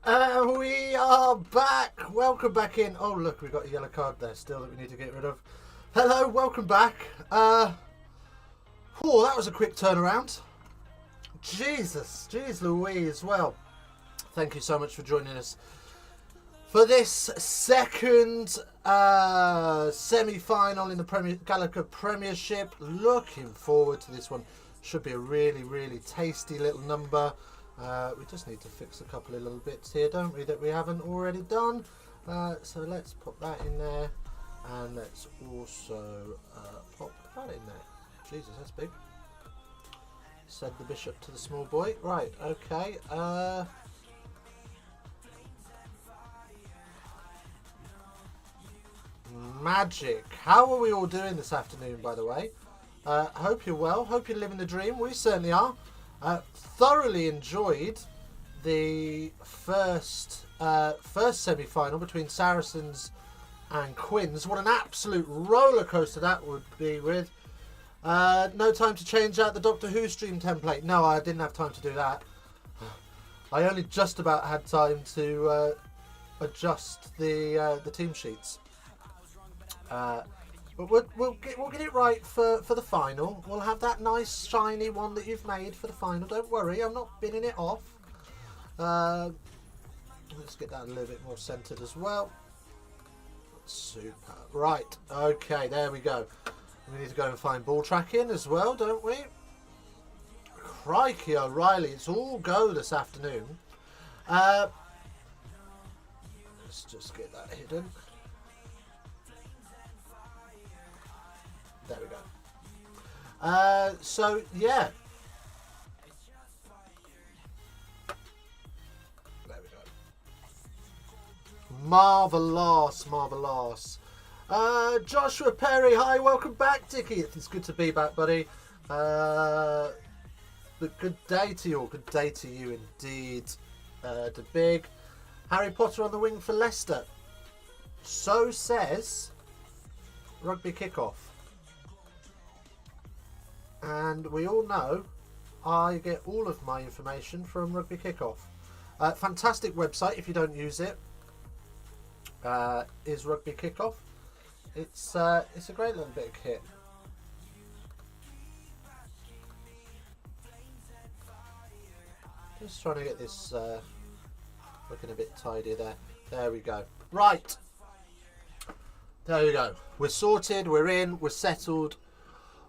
We are back. Welcome back in. Oh, look, we've got a yellow card there still that we need to get rid of. Hello, welcome back. Oh, that was a quick turnaround. Jesus, jeez Louise. Well, thank you so much for joining us for this second semi-final in the GALLAGHER Premiership. Looking forward to this one. Should be a really, really tasty little number. We just need to fix a couple of little bits here, don't we, that we haven't already done. So let's pop that in there, and let's also pop that in there. Jesus, that's big. Said the bishop to the small boy. Right, okay. Magic. How are we all doing this afternoon, by the way? Hope you're well. Hope you're living the dream. We certainly are. Thoroughly enjoyed the first semi-final between Saracens and Quins. What an absolute roller coaster that would be with. No time to change out the Doctor Who stream template. No, I didn't have time to do that. I only just about had time to adjust the team sheets. But we'll get it right for the final. We'll have that nice shiny one that you've made for the final. Don't worry, I'm not binning it off. Let's get that a little bit more centered as well. Super. Right, okay, there we go. We need to go and find ball tracking as well, don't we? Crikey O'Reilly, it's all go this afternoon. Let's just get that hidden. There we go. So, yeah. There we go. Marvellous, marvellous. Joshua Perry, hi, welcome back, Dickie. It's good to be back, buddy. But good day to you all. Good day to you indeed. The big Harry Potter on the wing for Leicester. So says Rugby Kickoff. And we all know I get all of my information from Rugby Kickoff. Fantastic website if you don't use it. Is Rugby Kickoff. It's a great little bit of kit. Just trying to get this looking a bit tidier there. There we go. Right. There we go. We're sorted. We're in. We're settled.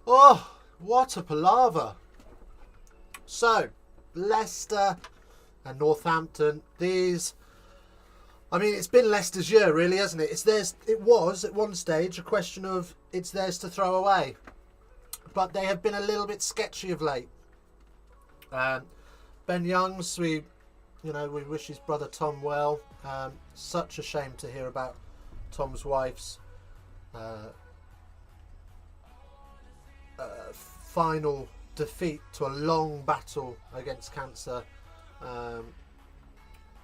Oh! What a palaver. So, Leicester and Northampton. These, I mean, it's been Leicester's year, really, hasn't it? It's theirs. It was, at one stage, a question of it's theirs to throw away. But they have been a little bit sketchy of late. Ben Youngs, we wish his brother Tom well. Such a shame to hear about Tom's wife's final defeat to a long battle against cancer. I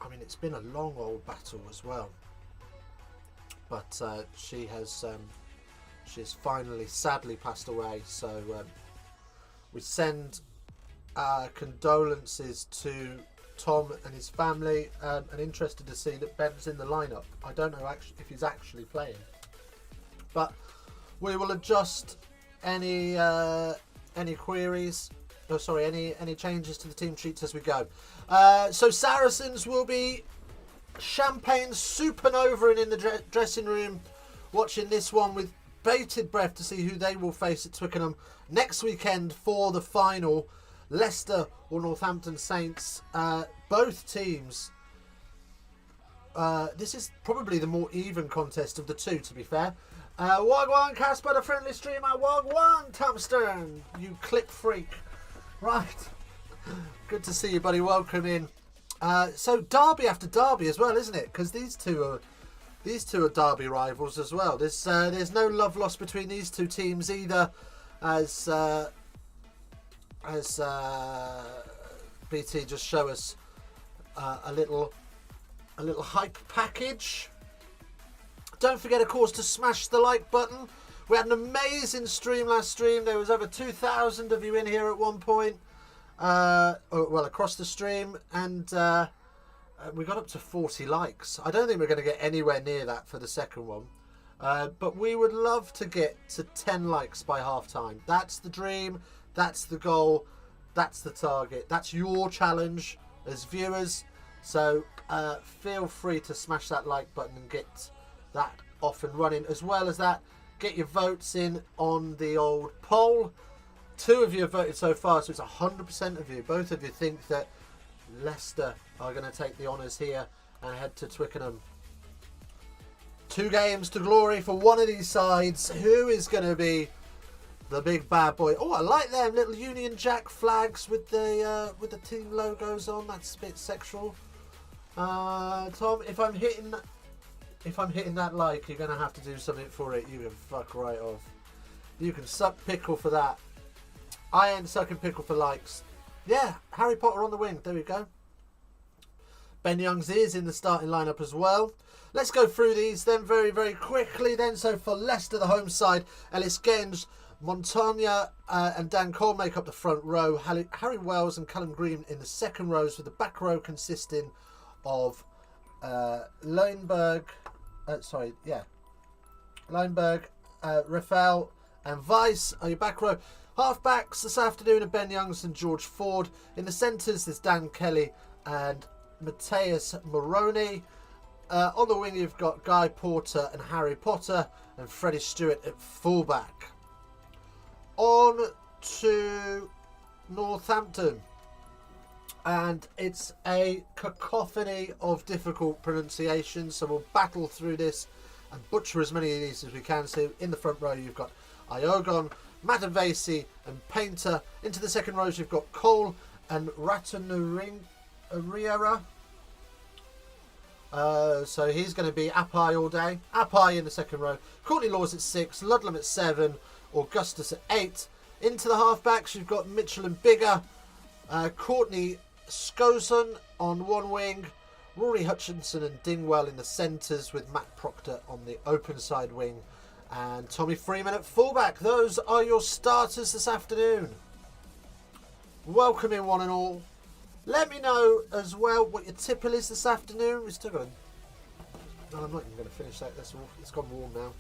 mean, it's been a long old battle as well, but she has finally sadly passed away. So we send condolences to Tom and his family, and interested to see that Ben's in the lineup. I don't know if he's actually playing, but we will adjust any queries, any changes to the team sheets as we go. So Saracens will be champagne supernova in the dressing room, watching this one with bated breath to see who they will face at Twickenham next weekend for the final. Leicester or Northampton Saints. Both teams. This is probably the more even contest of the two, to be fair. Wagwan Casper, the friendly streamer. Wagwan Tomstern, you clip freak. Right. Good to see you, buddy. Welcome in. So derby after derby as well, isn't it? Because these two are derby rivals as well. There's no love lost between these two teams either, as BT just show us a little hype package. Don't forget, of course, to smash the like button. We had an amazing stream last stream. There was over 2,000 of you in here at one point. Well, across the stream. And We got up to 40 likes. I don't think we're going to get anywhere near that for the second one. But we would love to get to 10 likes by half time. That's the dream. That's the goal. That's the target. That's your challenge as viewers. So feel free to smash that like button and get that off and running. As well as that, get your votes in on the old poll. 2 of you have voted so far, so it's 100% of you. Both of you think that Leicester are going to take the honours here and head to Twickenham. 2 games to glory for one of these sides. Who is going to be the big bad boy? Oh, I like them little Union Jack flags with the team logos on. That's a bit sexual. Tom, if I'm hitting that like, you're going to have to do something for it. You can fuck right off. You can suck pickle for that. I ain't sucking pickle for likes. Yeah, Harry Potter on the wing. There we go. Ben Youngs is in the starting lineup as well. Let's go through these then very, very quickly then. So for Leicester, the home side, Ellis Genge, Montagna and Dan Cole make up the front row. Harry Wells and Callum Green in the second rows, with the back row consisting of Leinberg, Rafael and Weiss are your back row. Half-backs this afternoon are Ben Youngs and George Ford. In the centres, there's Dan Kelly and Matthias Moroni. On the wing, you've got Guy Porter and Harry Potter, and Freddie Stewart at fullback. On to Northampton. And it's a cacophony of difficult pronunciations, so we'll battle through this and butcher as many of these as we can. So in the front row, you've got Iogon, Matavesi and Painter. Into the second rows, you've got Cole and Ratanuriera. So he's going to be Apai all day. Apai in the second row. Courtney Laws at 6, Ludlam at 7, Augustus at 8. Into the half-backs, you've got Mitchell and Bigger, Courtney Scoson on one wing, Rory Hutchinson and Dingwell in the centres, with Matt Proctor on the open side wing, and Tommy Freeman at fullback. Those are your starters this afternoon. Welcome in, one and all. Let me know as well what your tipple is this afternoon. We're still going. No, I'm not even going to finish that. It's gone warm now.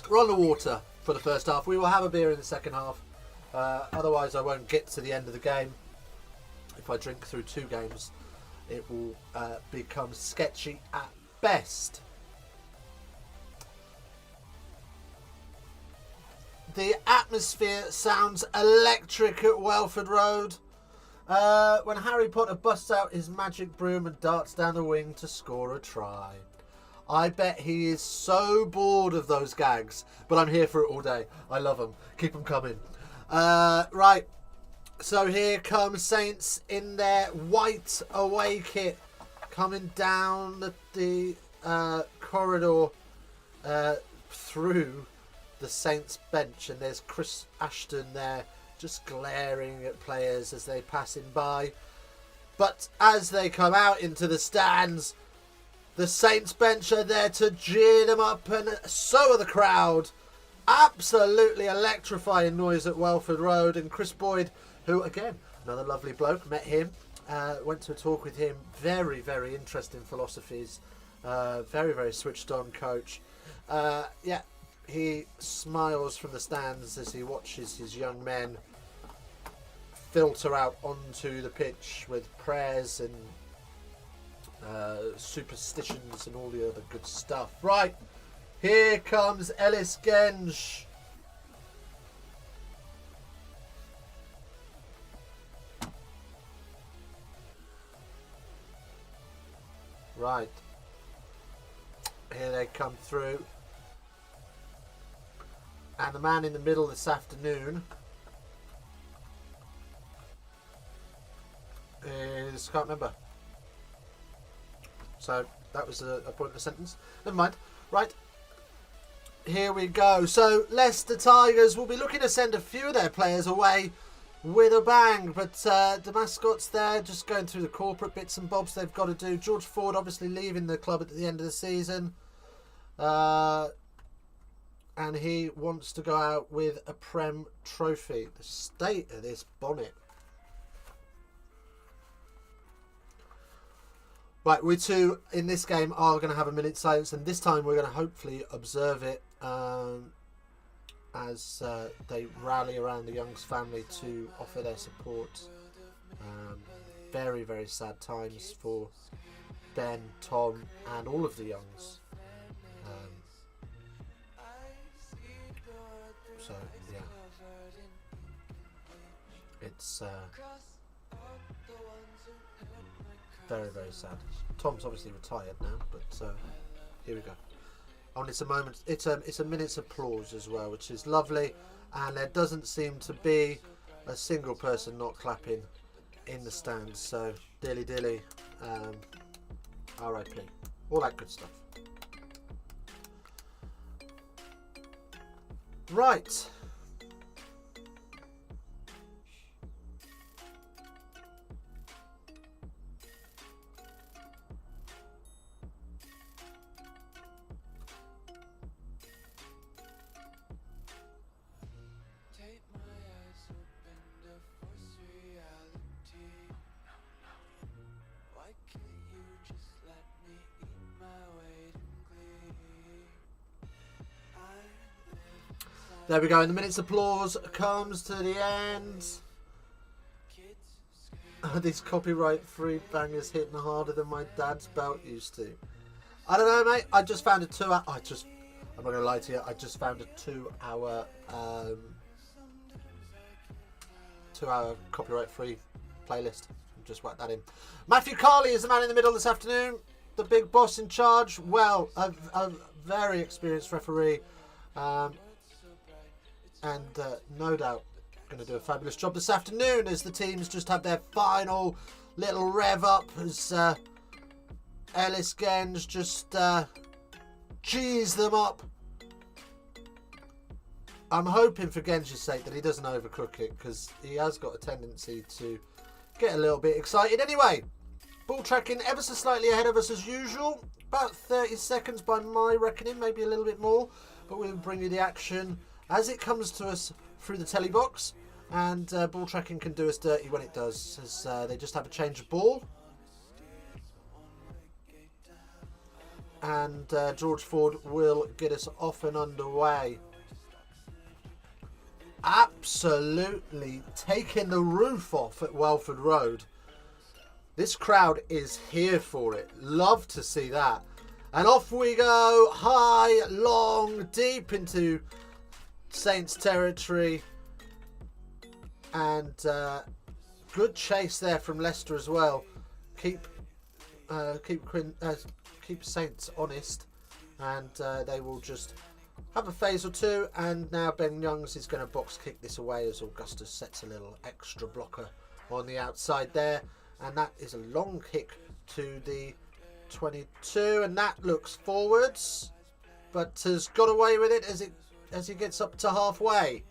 We're on the water for the first half. We will have a beer in the second half. Otherwise, I won't get to the end of the game. If I drink through 2 games, it will become sketchy at best. The atmosphere sounds electric at Welford Road when Harry Potter busts out his magic broom and darts down the wing to score a try. I bet he is so bored of those gags, but I'm here for it all day. I love them. Keep them coming. Right, so here comes Saints in their white away kit, coming down the corridor through the Saints bench, and there's Chris Ashton there just glaring at players as they pass him by. But as they come out into the stands, the Saints bench are there to jeer them up, and so are the crowd. Absolutely electrifying noise at Welford Road. And Chris Boyd, who again, another lovely bloke, met him, went to a talk with him. Very, very interesting philosophies. Very, very switched on coach. Yeah, he smiles from the stands as he watches his young men filter out onto the pitch with prayers and superstitions and all the other good stuff. Right, here comes Ellis Genge. Right, here they come through, and the man in the middle this afternoon is, can't remember. So that was a pointless sentence. Never mind. Right, here we go. So Leicester Tigers will be looking to send a few of their players away with a bang, but the mascots there just going through the corporate bits and bobs they've got to do. George Ford obviously leaving the club at the end of the season, and he wants to go out with a Prem trophy. The state of this bonnet. Right, we two in this game are going to have a minute's silence, and this time we're going to hopefully observe it as they rally around the Youngs family to offer their support. Very, very sad times for Ben, Tom, and all of the Youngs. So, yeah. It's very, very sad. Tom's obviously retired now, but here we go. And it's a moment. It's a minute's applause as well, which is lovely. And there doesn't seem to be a single person not clapping in the stands. So dilly dilly, R.I.P. All that good stuff. Right. There we go, and the minute's applause comes to the end. These copyright-free bangers hitting harder than my dad's belt used to. I don't know, mate. I just found a 2 hour... I'm not going to lie to you. I just found a 2 hour... 2 hour copyright-free playlist. Just whack that in. Matthew Carley is the man in the middle this afternoon. The big boss in charge. Well, a very experienced referee. And no doubt going to do a fabulous job this afternoon as the teams just have their final little rev up as Ellis Genge just G's them up. I'm hoping for Genge's sake that he doesn't overcook it, because he has got a tendency to get a little bit excited. Anyway, ball tracking ever so slightly ahead of us as usual. About 30 seconds by my reckoning, maybe a little bit more. But we'll bring you the action as it comes to us through the telly box, and ball tracking can do us dirty when it does, as they just have a change of ball. And George Ford will get us off and underway. Absolutely taking the roof off at Welford Road. This crowd is here for it. Love to see that. And off we go, high, long, deep into Saints territory, and good chase there from Leicester as well. Keep Saints honest, and they will just have a phase or two. And now Ben Youngs is going to box kick this away as Augustus sets a little extra blocker on the outside there, and that is a long kick to the 22, and that looks forwards, but has got away with it as he gets up to halfway.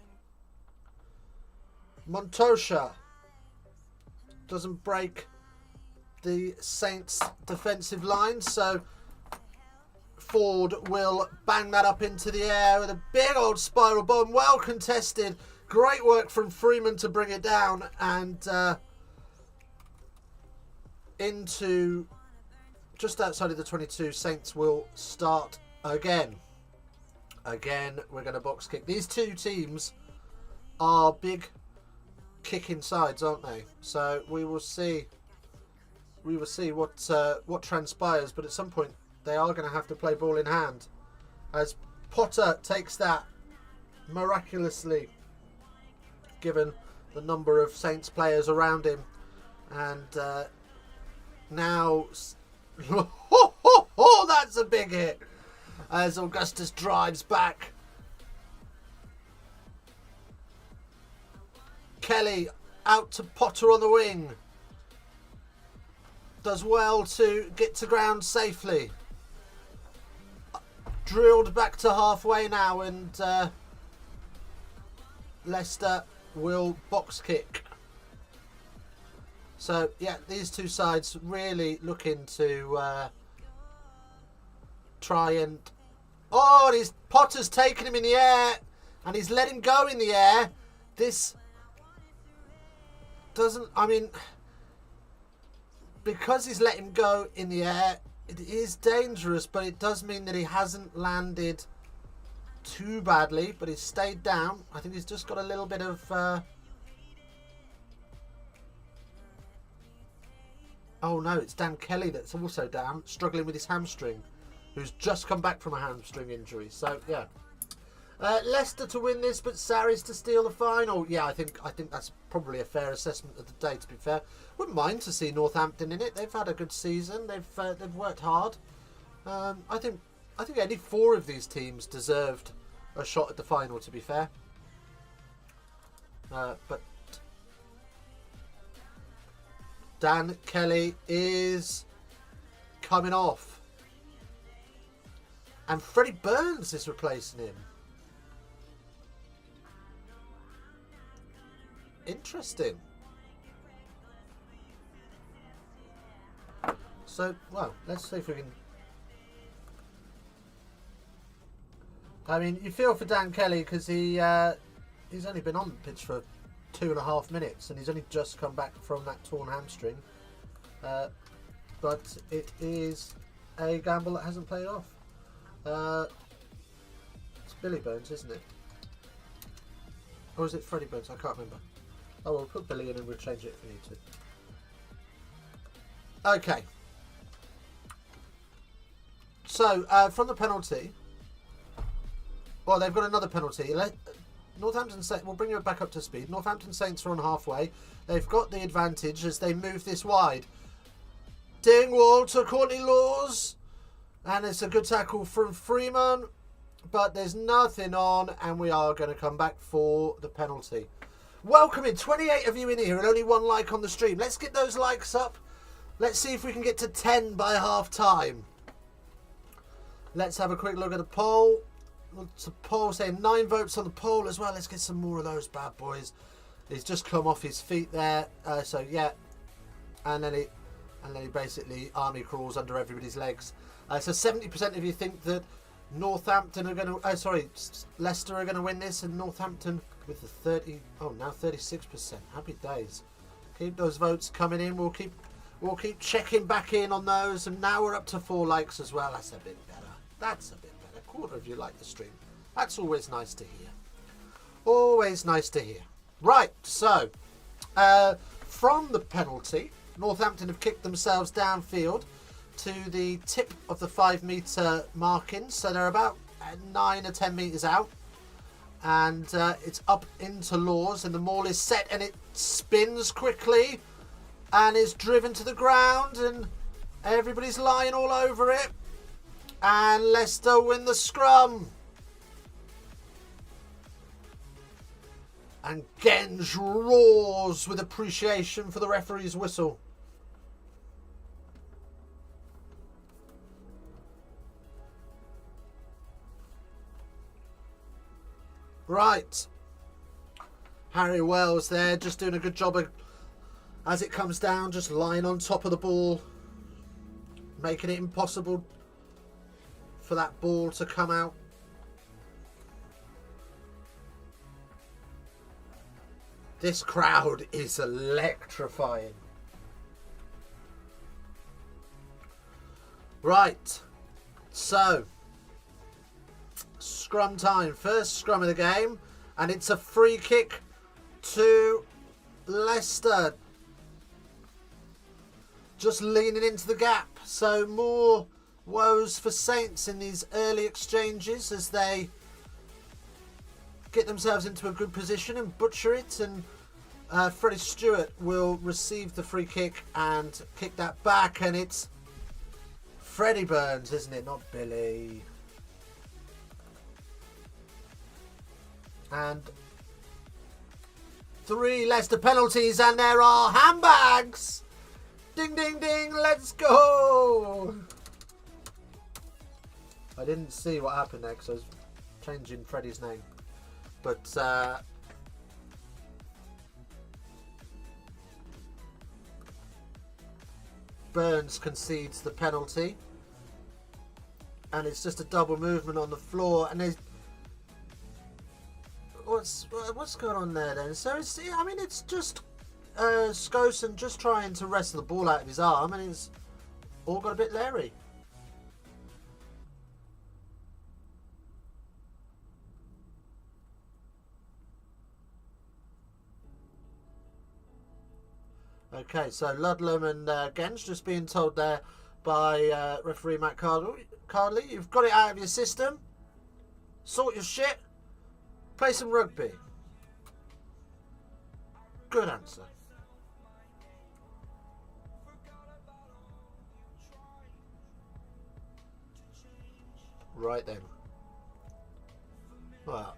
Montosha doesn't break the Saints defensive line, so Ford will bang that up into the air with a big old spiral bomb. Well contested. Great work from Freeman to bring it down, and into just outside of the 22. Saints will start again. Again, we're going to box kick. These two teams are big kicking sides, aren't they? So we will see. We will see what transpires. But at some point, they are going to have to play ball in hand, as Potter takes that miraculously, given the number of Saints players around him, and now, that's a big hit. As Augustus drives back. Kelly out to Potter on the wing. Does well to get to ground safely. Drilled back to halfway now, and Leicester will box kick. So, yeah, these two sides really looking to try and... Oh, and Potter's taken him in the air, and he's let him go in the air. This doesn't... I mean, because he's let him go in the air, it is dangerous, but it does mean that he hasn't landed too badly, but he's stayed down. I think he's just got a little bit of... Oh no, it's Dan Kelly that's also down, struggling with his hamstring, who's just come back from a hamstring injury. So, yeah. Leicester to win this, but Sarries to steal the final. Yeah, I think that's probably a fair assessment of the day, to be fair. Wouldn't mind to see Northampton in it. They've had a good season. They've worked hard. I think any 4 of these teams deserved a shot at the final, to be fair. But Dan Kelly is coming off. And Freddie Burns is replacing him. Interesting. So, well, let's see if we can... I mean, you feel for Dan Kelly because he's only been on the pitch for 2.5 minutes and he's only just come back from that torn hamstring. But it is a gamble that hasn't played off. It's Billy Burns, isn't it? Or is it Freddie Burns? I can't remember. Oh, we'll put Billy in and we'll change it if we need to. Okay. So, from the penalty... Well, they've got another penalty. Northampton Saints, we'll bring you back up to speed. Northampton Saints are on halfway. They've got the advantage as they move this wide. Dingwall to Courtney Laws. And it's a good tackle from Freeman. But there's nothing on, and we are going to come back for the penalty. Welcome in, 28 of you in here and only 1 like on the stream. Let's get those likes up. Let's see if we can get to 10 by half time. Let's have a quick look at the poll. It's a poll saying 9 votes on the poll as well. Let's get some more of those bad boys. He's just come off his feet there. So yeah, and then he basically army crawls under everybody's legs. So 70% of you think that Northampton are going to, Leicester are going to win this, and Northampton with the 36%. Happy days. Keep those votes coming in. We'll keep checking back in on those, and now we're up to 4 likes as well. That's a bit better. That's a bit better. A quarter of you like the stream. That's always nice to hear. Always nice to hear. Right, so from the penalty, Northampton have kicked themselves downfield to the tip of the 5-metre marking, so they're about 9 or 10 metres out, and it's up into Laws, and the maul is set, and it spins quickly and is driven to the ground, and everybody's lying all over it, and Leicester win the scrum. And Genge roars with appreciation for the referee's whistle. Right. Harry Wells there, just doing a good job of, as it comes down, just lying on top of the ball, making it impossible for that ball to come out. This crowd is electrifying. Right. So, scrum time. First scrum of the game. And it's a free kick to Leicester. Just leaning into the gap. So, more woes for Saints in these early exchanges as they get themselves into a good position and butcher it, and Freddie Stewart will receive the free kick and kick that back, and it's Freddie Burns, isn't it? Not Billy. And 3 Leicester penalties, and there are handbags. Ding, ding, ding, let's go. I didn't see what happened there because I was changing Freddie's name. But Burns concedes the penalty, and it's just a double movement on the floor. And there's what's going on there then? So it's, I mean, it's just Skosen just trying to wrestle the ball out of his arm, and it's all got a bit leery. Okay, so Ludlam and Gens just being told there by referee Matt Cardley, you've got it out of your system. Sort your shit. Play some rugby. Good answer. Right then. Well,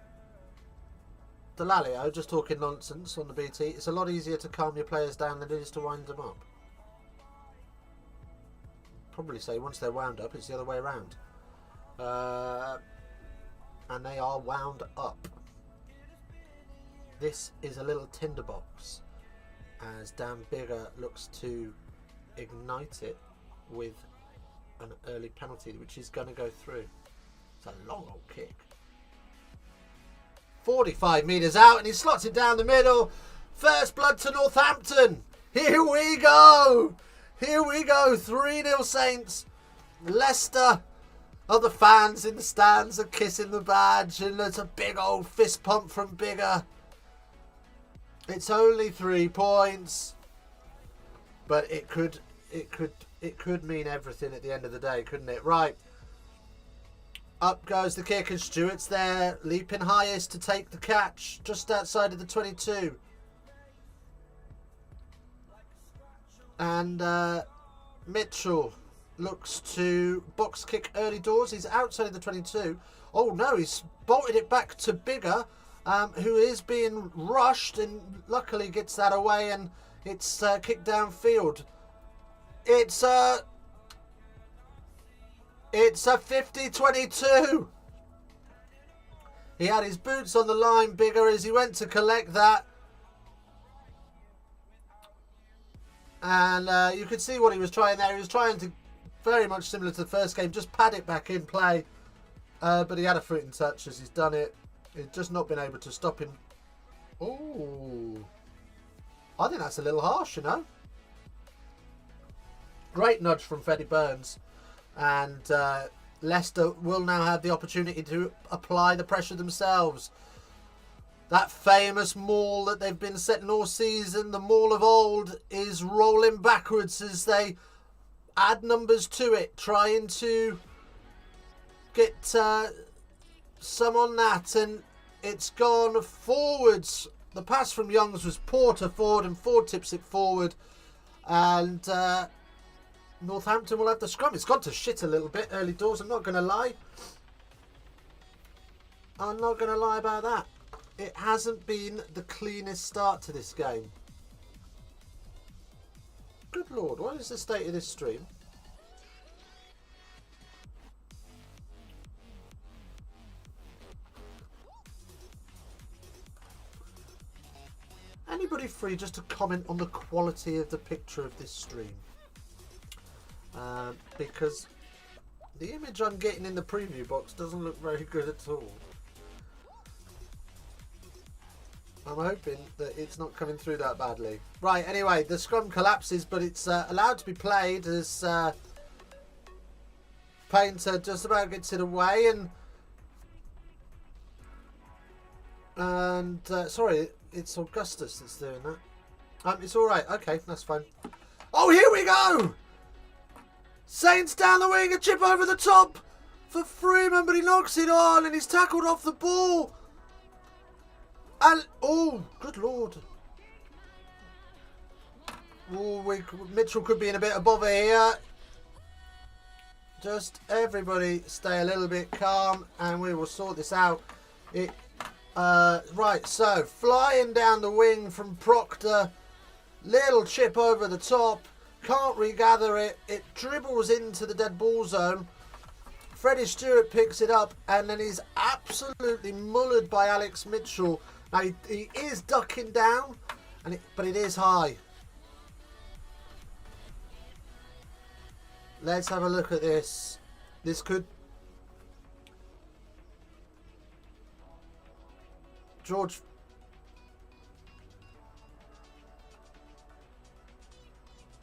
GALLAGHER just talking nonsense on the BT. It's a lot easier to calm your players down than it is to wind them up. Probably say once they're wound up, it's the other way around. And they are wound up. This is a little tinderbox as Dan Bigger looks to ignite it with an early penalty, which is going to go through. It's a long old kick. 45 metres out, and he slots it down the middle. First blood to Northampton. Here we go. Here we go. 3-0 Saints. Leicester. Other fans in the stands are kissing the badge, and there's a big old fist pump from Bigger. It's only 3 points, but it could mean everything at the end of the day, couldn't it? Right. Up goes the kick, and Stewart's there, leaping highest to take the catch, just outside of the 22. And Mitchell looks to box kick early doors. He's outside of the 22. Oh no, he's bolted it back to Bigger, who is being rushed, and luckily gets that away, and it's kicked downfield. It's a 50-22. He had his boots on the line, Bigger, as he went to collect that. And you could see what he was trying there. He was trying to, very much similar to the first game, just pad it back in play. But he had a fruit and touch as he's done it. He's just not been able to stop him. Oh, I think that's a little harsh, you know. Great nudge from Freddie Burns. And Leicester will now have the opportunity to apply the pressure themselves. That famous maul that they've been setting all season, the maul of old, is rolling backwards as they add numbers to it, trying to get some on that, and it's gone forwards. The pass from Youngs was Porter forward, and Ford tips it forward, and Northampton will have the scrum. It's gone to shit a little bit early doors, I'm not going to lie. I'm not going to lie about that. It hasn't been the cleanest start to this game. Good Lord, what is the state of this stream? Anybody free just to comment on the quality of the picture of this stream? Because the image I'm getting in the preview box doesn't look very good at all. I'm hoping that it's not coming through that badly. Right, anyway, the scrum collapses, but it's allowed to be played as Painter just about gets it away, and sorry, it's Augustus that's doing that. It's all right. Okay, that's fine. Oh, here we go! Saints down the wing, a chip over the top for Freeman, but he knocks it on, and he's tackled off the ball. And oh, good Lord! Oh, Mitchell could be in a bit of bother here. Just everybody stay a little bit calm, and we will sort this out. Right, so flying down the wing from Proctor, little chip over the top, can't regather it. It dribbles into the dead ball zone. Freddie Stewart picks it up, and then he's absolutely mullered by Alex Mitchell. Now he is ducking down, but it is high. Let's have a look at this. This could... George...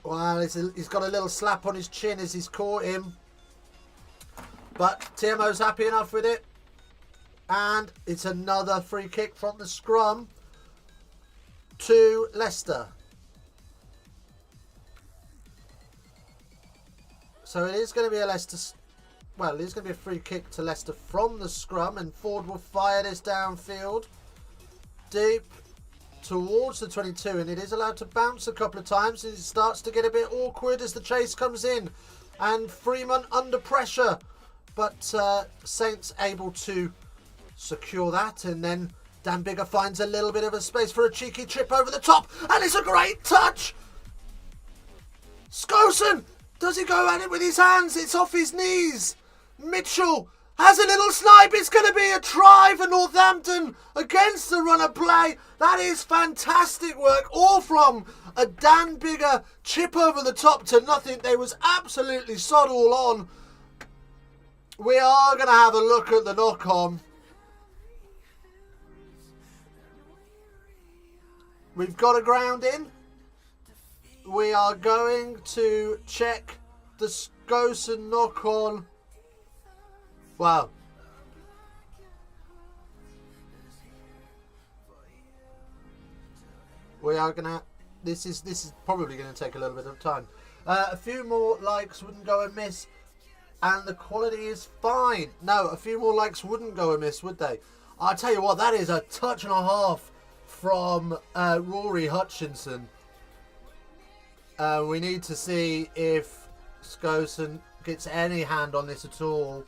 Well, he's got a little slap on his chin as he's caught him. But TMO's happy enough with it. And it's another free kick from the scrum to Leicester. So it is going to be a Leicester... Well, it is going to be a free kick to Leicester from the scrum. And Ford will fire this downfield. Deep towards the 22. And it is allowed to bounce a couple of times. It starts to get a bit awkward as the chase comes in. And Freeman under pressure. But Saints able to secure that. And then Dan Bigger finds a little bit of a space for a cheeky chip over the top. And it's a great touch. Skosen! Does he go at it with his hands? It's off his knees. Mitchell has a little snipe. It's going to be a try for Northampton against the run of play. That is fantastic work. All from a Dan Bigger chip over the top to nothing. They was absolutely sod all on. We are going to have a look at the knock-on. We've got a ground in. We are going to check the Skosen knock-on. Wow. We are gonna. This is probably going to take a little bit of time. A few more likes wouldn't go amiss, and the quality is fine. No, a few more likes wouldn't go amiss, would they? I'll tell you what, that is a touch and a half from Rory Hutchinson. We need to see if Skosen gets any hand on this at all.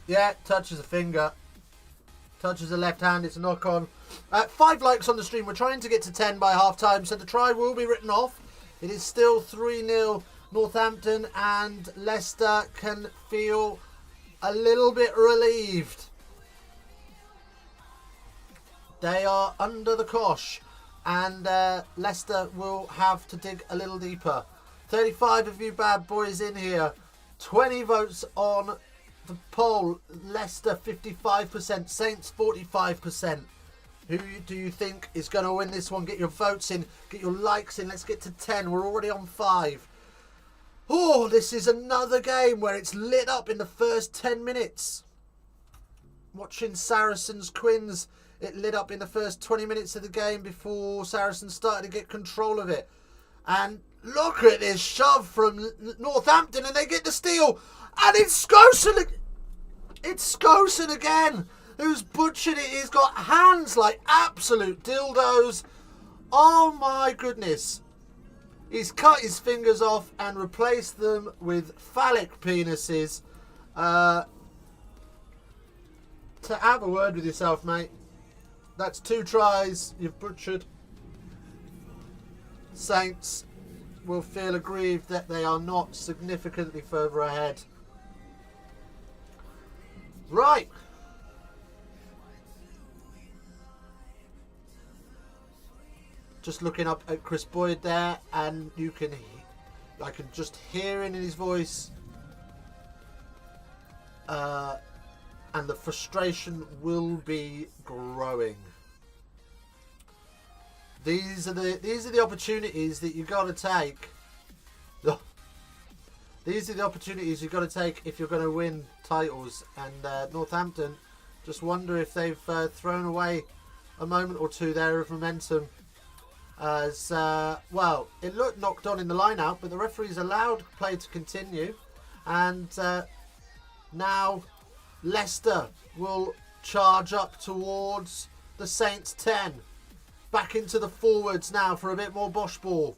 Yeah, touches a finger. Touches a left hand. It's a knock on. 5 likes on the stream. We're trying to get to 10 by half time, so the try will be written off. It is still 3-0 Northampton, and Leicester can feel a little bit relieved. They are under the cosh, and Leicester will have to dig a little deeper. 35 of you bad boys in here. 20 votes on the poll. Leicester 55%, Saints 45%. Who do you think is going to win this one? Get your votes in, get your likes in. Let's get to 10. We're already on 5. Oh, this is another game where it's lit up in the first 10 minutes. Watching Saracens Quins, it lit up in the first 20 minutes of the game before Saracens started to get control of it. And look at this shove from Northampton, and they get the steal. And it's Skosen. It's Skosen again, who's butchered it. He's got hands like absolute dildos. Oh my goodness. He's cut his fingers off and replaced them with phallic penises. To have a word with yourself, mate. That's 2 tries you've butchered. Saints will feel aggrieved that they are not significantly further ahead. Right. Just looking up at Chris Boyd there, and I can just hear it in his voice. And the frustration will be growing. These are the opportunities that you got to take. These are the opportunities you've got to take if you're going to win titles. And Northampton, just wonder if they've thrown away a moment or two there of momentum. As well, it looked knocked on in the line out, but the referees allowed play to continue. And now Leicester will charge up towards the Saints 10. Back into the forwards now for a bit more Bosch ball.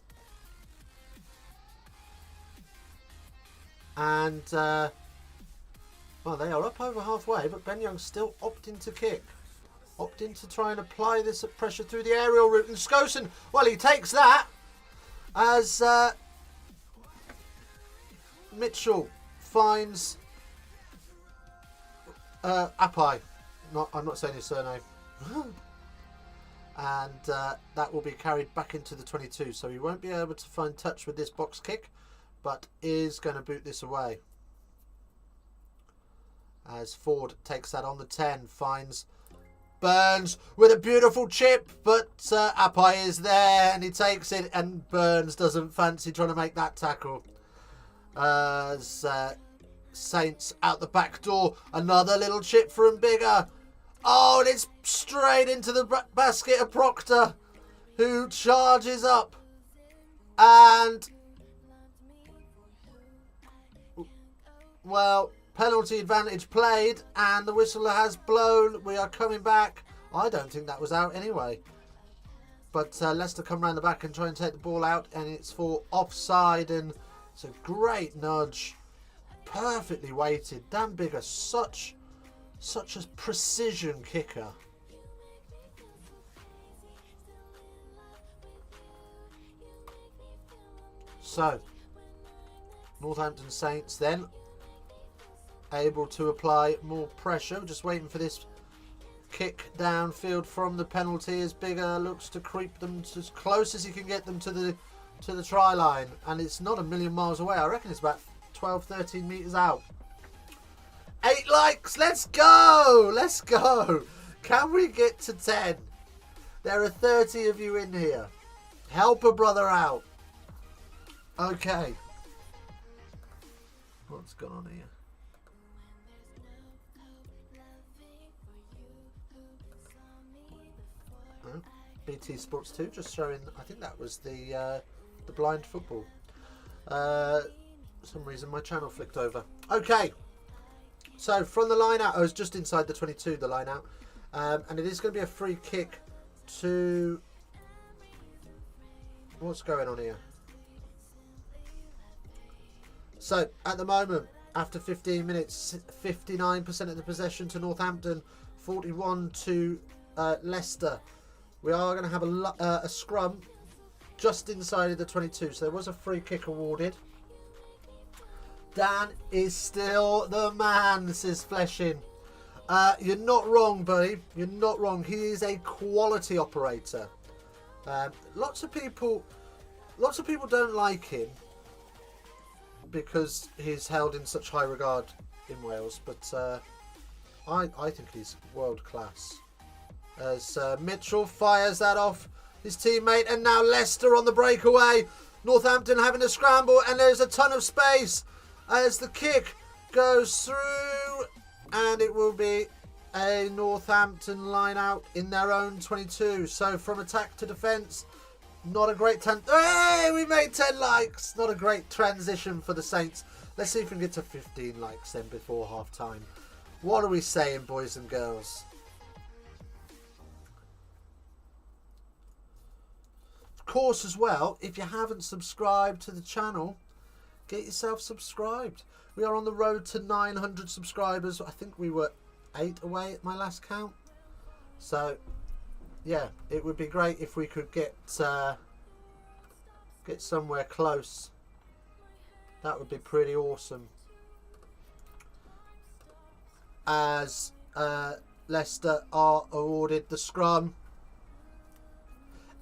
And, well, they are up over halfway, but Ben Young's still opting to kick. Opting to try and apply this pressure through the aerial route. And Skosen, well, he takes that as Mitchell finds Apai. I'm not saying his surname. And that will be carried back into the 22. So he won't be able to find touch with this box kick, but is going to boot this away. As Ford takes that on the 10, finds Burns with a beautiful chip, but Apai is there and he takes it, and Burns doesn't fancy trying to make that tackle. As Saints out the back door, another little chip from Bigger. Oh, and it's straight into the basket of Proctor, who charges up. And, well, penalty advantage played, and the whistle has blown. We are coming back. I don't think that was out anyway. But Leicester come round the back and try and take the ball out, and it's for offside, and it's a great nudge. Perfectly weighted. Dan Bigger, such a precision kicker. So, Northampton Saints then able to apply more pressure. Just waiting for this kick downfield from the penalty as Bigger looks to creep them as close as he can get them to the try line. And it's not a million miles away. I reckon it's about 12, 13 metres out. 8 likes. Let's go. Let's go. Can we get to 10? There are 30 of you in here. Help a brother out. Okay. What's going on here? Oh, BT Sports 2 just showing, I think that was the blind football. For some reason my channel flicked over. Okay. So from the line out, I was just inside the 22, the line out. And it is going to be a free kick to... What's going on here? So, at the moment, after 15 minutes, 59% of the possession to Northampton, 41 to Leicester. We are going to have a scrum just inside of the 22. So, there was a free kick awarded. Dan is still the man, says Fleshin. You're not wrong, buddy. You're not wrong. He is a quality operator. Lots of people don't like him because he's held in such high regard in Wales, but I think he's world class. As Mitchell fires that off his teammate, and now Leicester on the breakaway. Northampton having a scramble, and there's a ton of space as the kick goes through, and it will be a Northampton line out in their own 22. So from attack to defence, not a great hey, we made 10 likes. Not a great transition for the Saints. Let's see if we can get to 15 likes then before half time. What are we saying, boys and girls? Of course, as well, if you haven't subscribed to the channel, get yourself subscribed. We are on the road to 900 subscribers. I think we were 8 away at my last count. So, yeah, it would be great if we could get somewhere close. That would be pretty awesome. As Leicester are awarded the scrum.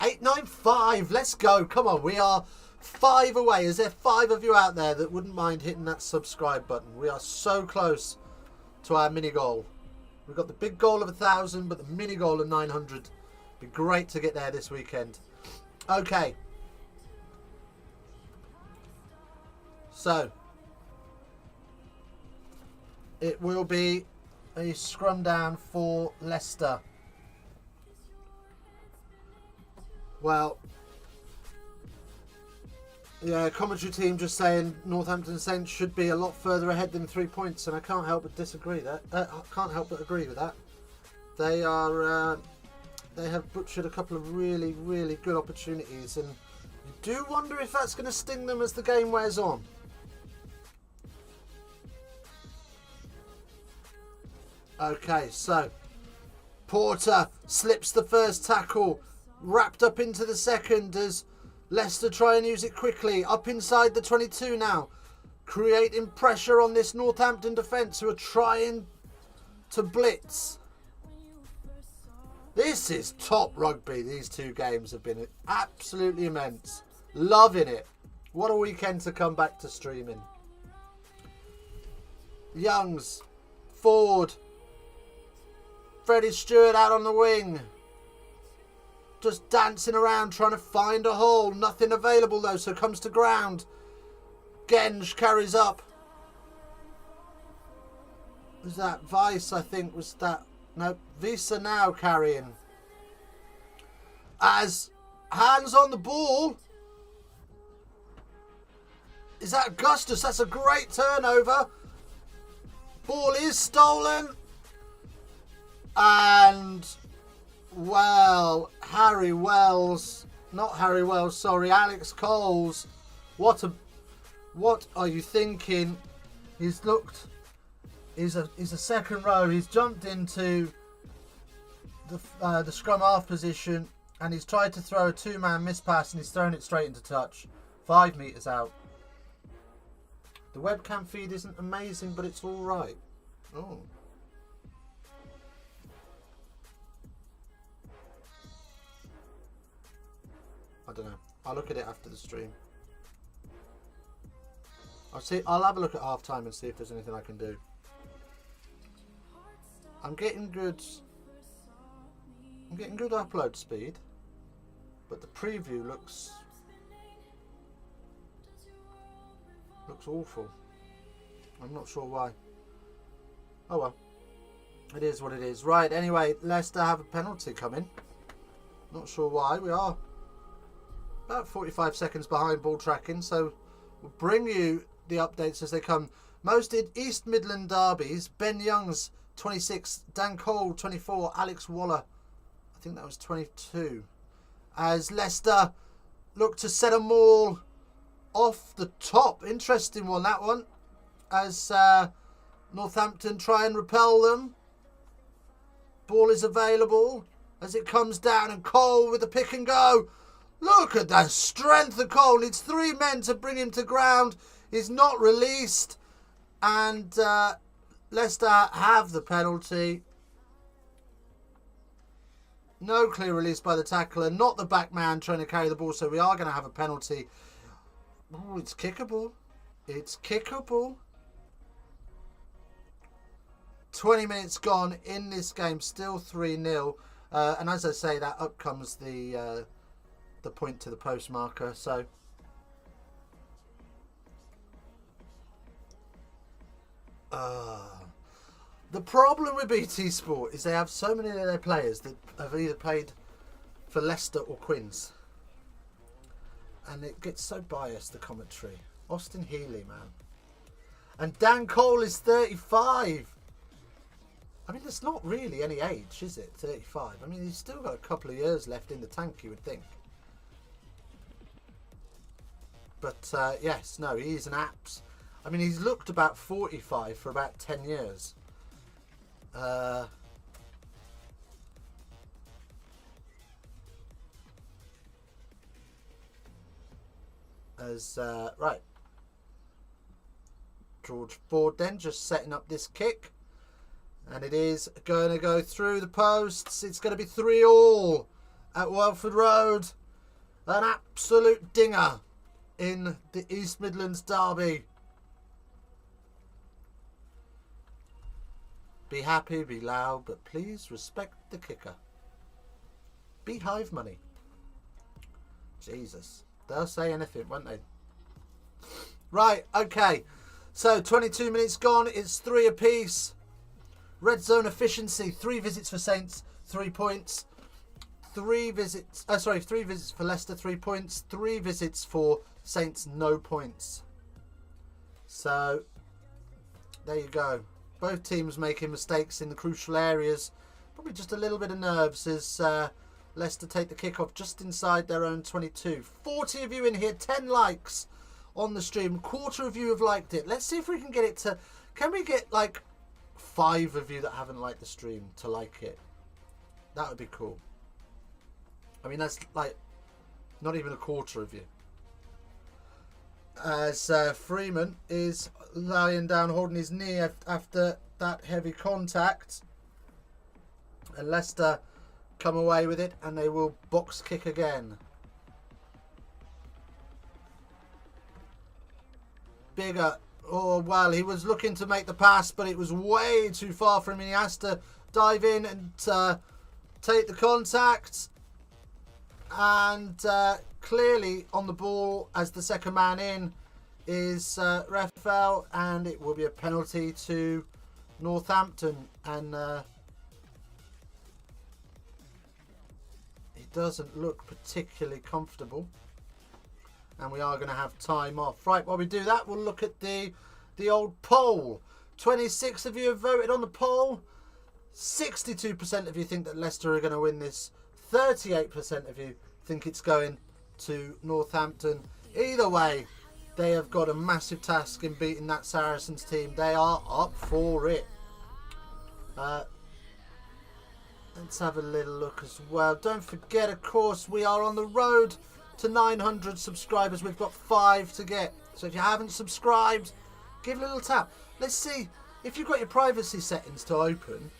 895. Let's go. Come on, we are 5 away. Is there 5 of you out there that wouldn't mind hitting that subscribe button? We are so close to our mini goal. We've got the big goal of 1,000, but the mini goal of 900. Be great to get there this weekend. Okay. So, it will be a scrum down for Leicester. Well, yeah, commentary team just saying Northampton Saints should be a lot further ahead than 3 points, and I can't help but disagree that. I can't help but agree with that. They are, they have butchered a couple of really, really good opportunities, and you do wonder if that's going to sting them as the game wears on. Okay, so Porter slips the first tackle, wrapped up into the second as Leicester try and use it quickly. Up inside the 22 now, creating pressure on this Northampton defence who are trying to blitz. This is top rugby. These 2 games have been absolutely immense. Loving it. What a weekend to come back to streaming. Youngs, Ford. Freddie Stewart out on the wing. Just dancing around trying to find a hole. Nothing available though, so comes to ground. Genge carries up. Was that Vice, I think, was that? No, Visa now carrying. As hands on the ball. Is that Augustus? That's a great turnover. Ball is stolen. And, well, Alex Coles. What are you thinking? He's a second row. He's jumped into the scrum half position and he's tried to throw a two-man miss pass and he's thrown it straight into touch. 5 metres out. The webcam feed isn't amazing, but it's all right. Oh. I don't know. I'll look at it after the stream. I'll have a look at half time and see if there's anything I can do. I'm getting good upload speed, but the preview looks awful. I'm not sure why. Oh well. It is what it is. Right, anyway, Leicester have a penalty coming. Not sure why. We are about 45 seconds behind ball tracking, so we'll bring you the updates as they come. Most East Midland derbies. Ben Youngs 26, Dan Cole 24, Alex Waller, I think that was 22. As Leicester look to set a maul off the top. Interesting one, that one. As Northampton try and repel them. Ball is available as it comes down and Cole with the pick and go. Look at the strength of Cole. Needs 3 men to bring him to ground. He's not released. And Leicester have the penalty. No clear release by the tackler. Not the back man trying to carry the ball. So we are going to have a penalty. Oh, it's kickable. It's kickable. 20 minutes gone in this game. Still 3-0. And as I say, that up comes the point to the post marker. So the problem with BT Sport is they have so many of their players that have either played for Leicester or Quins. And it gets so biased, the commentary. Austin Healy, man. And Dan Cole is 35. I mean, there's not really any age, is it? 35. I mean, he's still got a couple of years left in the tank, you would think. But, yes, no, he's an apps. I mean, he's looked about 45 for about 10 years. Right. George Ford then just setting up this kick. And it is going to go through the posts. It's going to be 3-3 at Welford Road. An absolute dinger in the East Midlands derby. Be happy, be loud, but please respect the kicker. Beehive money. Jesus. They'll say anything, won't they? Right, okay. So 22 minutes gone. It's 3 apiece. Red zone efficiency. 3 visits for Saints, 3 points. 3 visits. 3 visits for Leicester, 3 points. 3 visits for Saints, no points. So there you go. Both teams making mistakes in the crucial areas. Probably just a little bit of nerves as Leicester take the kickoff just inside their own 22. 40 of you in here, 10 likes on the stream. Quarter of you have liked it. Let's see if we can get it to... Can we get like 5 of you that haven't liked the stream to like it? That would be cool. I mean, that's like not even a quarter of you. As Freeman is lying down holding his knee after that heavy contact. And Leicester come away with it and they will box kick again. Bigger Oh, well, he was looking to make the pass, but it was way too far from him. He has to dive in and take the contact. And clearly on the ball as the second man in is Raphael, and it will be a penalty to Northampton. And he doesn't look particularly comfortable. And we are going to have time off. Right, while we do that, we'll look at the old poll. 26 of you have voted on the poll. 62% of you think that Leicester are going to win this. 38% of you think it's going to Northampton. Either way, they have got a massive task in beating that Saracens team. They are up for it. Let's have a little look as well. Don't forget, of course, we are on the road to 900 subscribers. We've got 5 to get. So if you haven't subscribed, give it a little tap. Let's see if you've got your privacy settings to open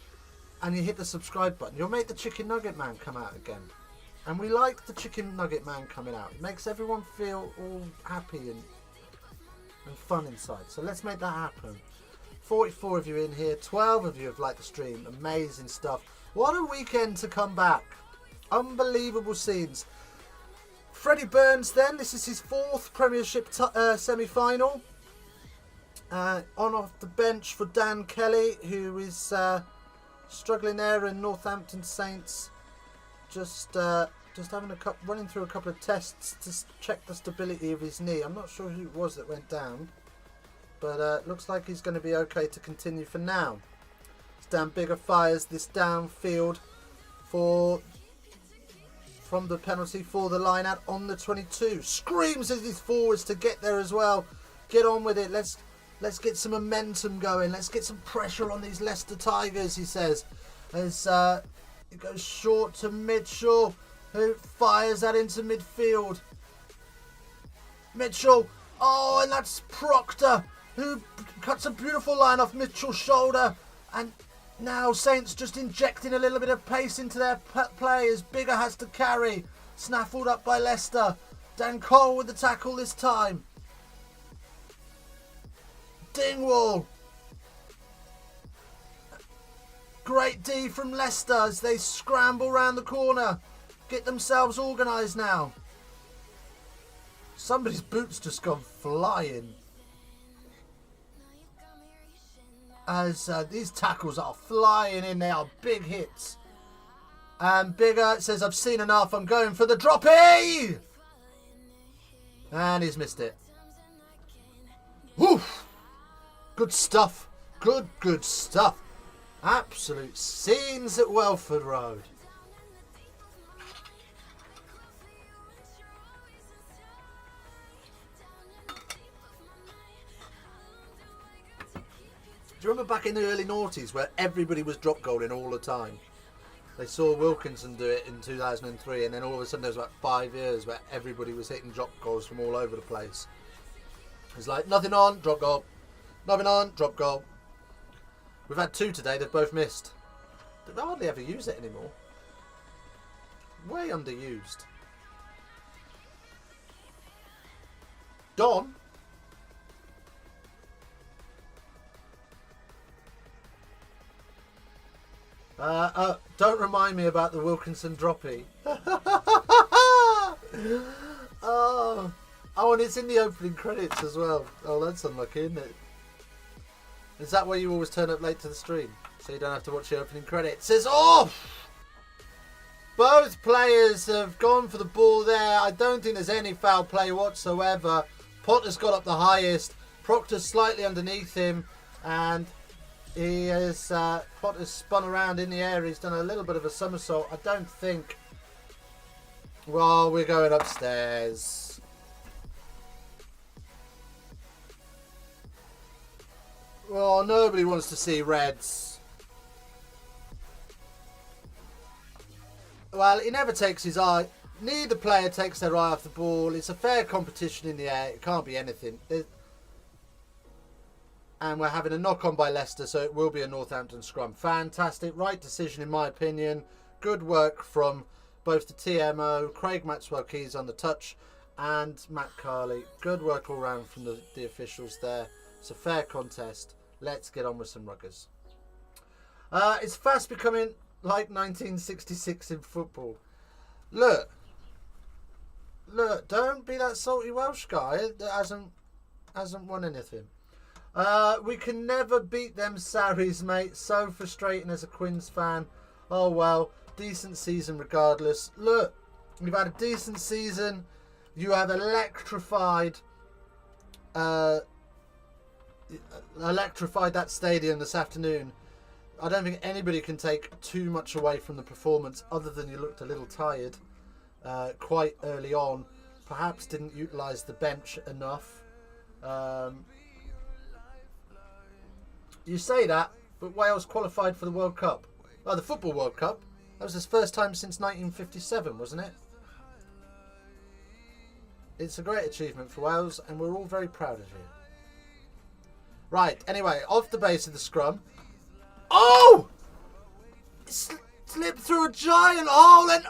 and you hit the subscribe button, you'll make the Chicken Nugget Man come out again. And we like the Chicken Nugget Man coming out. It makes everyone feel all happy and fun inside. So let's make that happen. 44 of you in here. 12 of you have liked the stream. Amazing stuff. What a weekend to come back. Unbelievable scenes. Freddie Burns then. This is his 4th Premiership Semi-Final. On off the bench for Dan Kelly, who is struggling there, and Northampton Saints just having running through a couple of tests to check the stability of his knee. I'm not sure who it was that went down, but looks like he's going to be okay to continue for now. Stan Bigger fires this downfield from the penalty for the line out on the 22. Screams as he's forwards to get there as well. Get on with it. Let's get some momentum going. Let's get some pressure on these Leicester Tigers, he says. As it goes short to Mitchell, who fires that into midfield. Mitchell. Oh, and that's Proctor, who cuts a beautiful line off Mitchell's shoulder. And now Saints just injecting a little bit of pace into their play as Bigger has to carry. Snaffled up by Leicester. Dan Cole with the tackle this time. Dingwall. Great D from Leicester as they scramble round the corner. Get themselves organised now. Somebody's boot's just gone flying. As these tackles are flying in. They are big hits. And Bigger says, I've seen enough. I'm going for the droppy. And he's missed it. Woof. Good stuff. Good stuff. Absolute scenes at Welford Road. Do you remember back in the early noughties where everybody was drop goaling all the time? They saw Wilkinson do it in 2003, and then all of a sudden there was about 5 years where everybody was hitting drop goals from all over the place. It's like, nothing on, drop goal. Nothing on, drop goal. We've had 2 today, they've both missed. They hardly ever use it anymore. Way underused. Don? Don't remind me about the Wilkinson droppy. Oh, and it's in the opening credits as well. Oh, that's unlucky, isn't it? Is that why you always turn up late to the stream? So you don't have to watch the opening credits. It's off! Both players have gone for the ball there. I don't think there's any foul play whatsoever. Potter's got up the highest. Proctor's slightly underneath him. And he has Potter's spun around in the air. He's done a little bit of a somersault. I don't think... Well, we're going upstairs. Well, nobody wants to see Reds. Well, he never takes his eye. Neither player takes their eye off the ball. It's a fair competition in the air. It can't be anything. And we're having a knock-on by Leicester, so it will be a Northampton scrum. Fantastic. Right decision, in my opinion. Good work from both the TMO, Craig Maxwell-Keys on the touch, and Matt Carley. Good work all round from the officials there. It's a fair contest. Let's get on with some ruggers. It's fast becoming like 1966 in football. Look, don't be that salty Welsh guy that hasn't won anything. We can never beat them Sarries, mate. So frustrating as a Quins fan. Oh well, decent season regardless. Look, you've had a decent season. You have electrified that stadium this afternoon. I don't think anybody can take too much away from the performance, other than you looked a little tired quite early on. Perhaps didn't utilise the bench enough. You say that, but Wales qualified for the World Cup. Oh, the Football World Cup. That was his first time since 1957, wasn't it? It's a great achievement for Wales, and we're all very proud of you. Right, anyway, off the base of the scrum. Oh! It slipped through a giant hole and...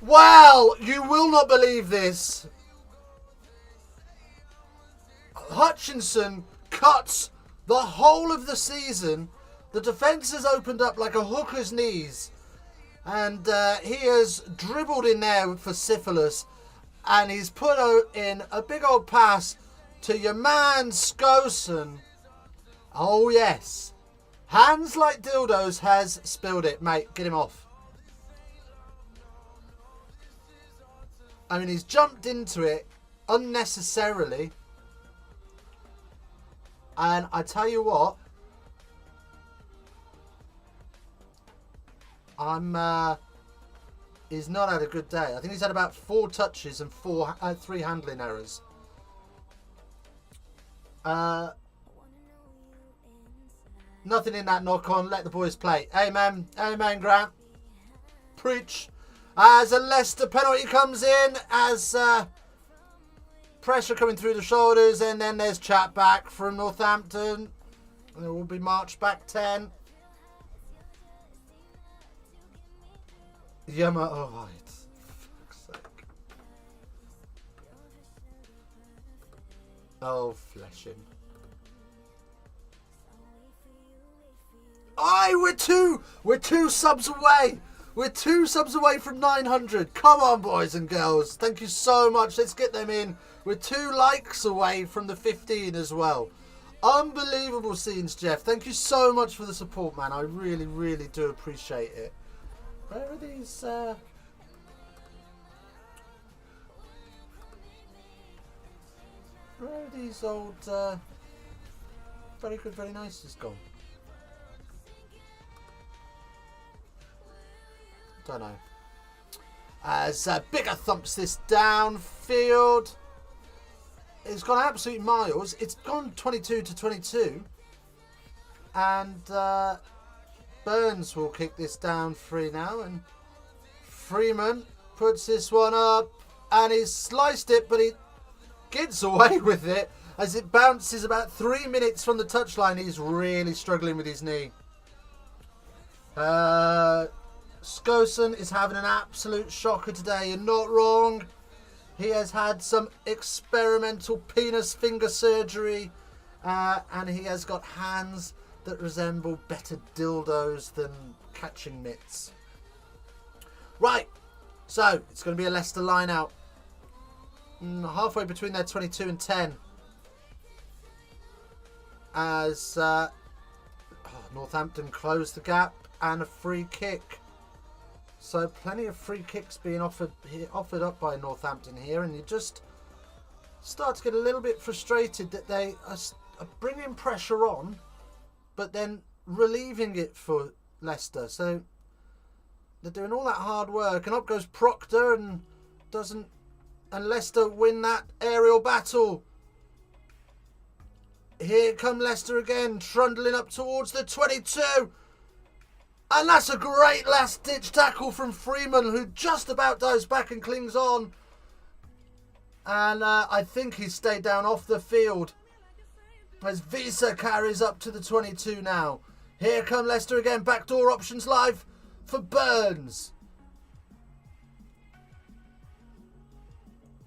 Wow, you will not believe this. Hutchinson cuts the whole of the season. The defence has opened up like a hooker's knees. And he has dribbled in there for syphilis. And he's put in a big old pass to your man Skosen. Oh, yes. Hands like dildos has spilled it. Mate, get him off. I mean, he's jumped into it unnecessarily. And I tell you what. He's not had a good day. I think he's had about 4 touches and 3 handling errors. Nothing in that knock on. Let the boys play. Amen. Amen, Grant. Preach. As a Leicester penalty comes in, as pressure coming through the shoulders, and then there's chat back from Northampton. And there will be marched back 10. Yama, oh, right. For fuck's sake. Oh, fleshing. We're two subs away. We're 2 subs away from 900. Come on, boys and girls. Thank you so much. Let's get them in. We're 2 likes away from the 15 as well. Unbelievable scenes, Jeff. Thank you so much for the support, man. I really, really do appreciate it. Where are these? Where are these old very good, very nice has gone? Don't know. As Bigger thumps this downfield. It's gone absolute miles. It's gone 22 to 22. And Burns will kick this down free now. And Freeman puts this one up. And he's sliced it, but he gets away with it. As it bounces about 3 minutes from the touchline. He's really struggling with his knee. Skosen is having an absolute shocker today. You're not wrong. He has had some experimental penis finger surgery. And he has got hands that resemble better dildos than catching mitts. Right. So, it's going to be a Leicester line out. Halfway between their 22 and 10. As Northampton close the gap. And a free kick. So plenty of free kicks being offered up by Northampton here, and you just start to get a little bit frustrated that they are bringing pressure on, but then relieving it for Leicester. So they're doing all that hard work, and up goes Proctor, and Leicester win that aerial battle. Here come Leicester again, trundling up towards the 22. And that's a great last-ditch tackle from Freeman, who just about dives back and clings on. And I think he stayed down off the field. As Visa carries up to the 22 now. Here come Leicester again. Backdoor options live for Burns.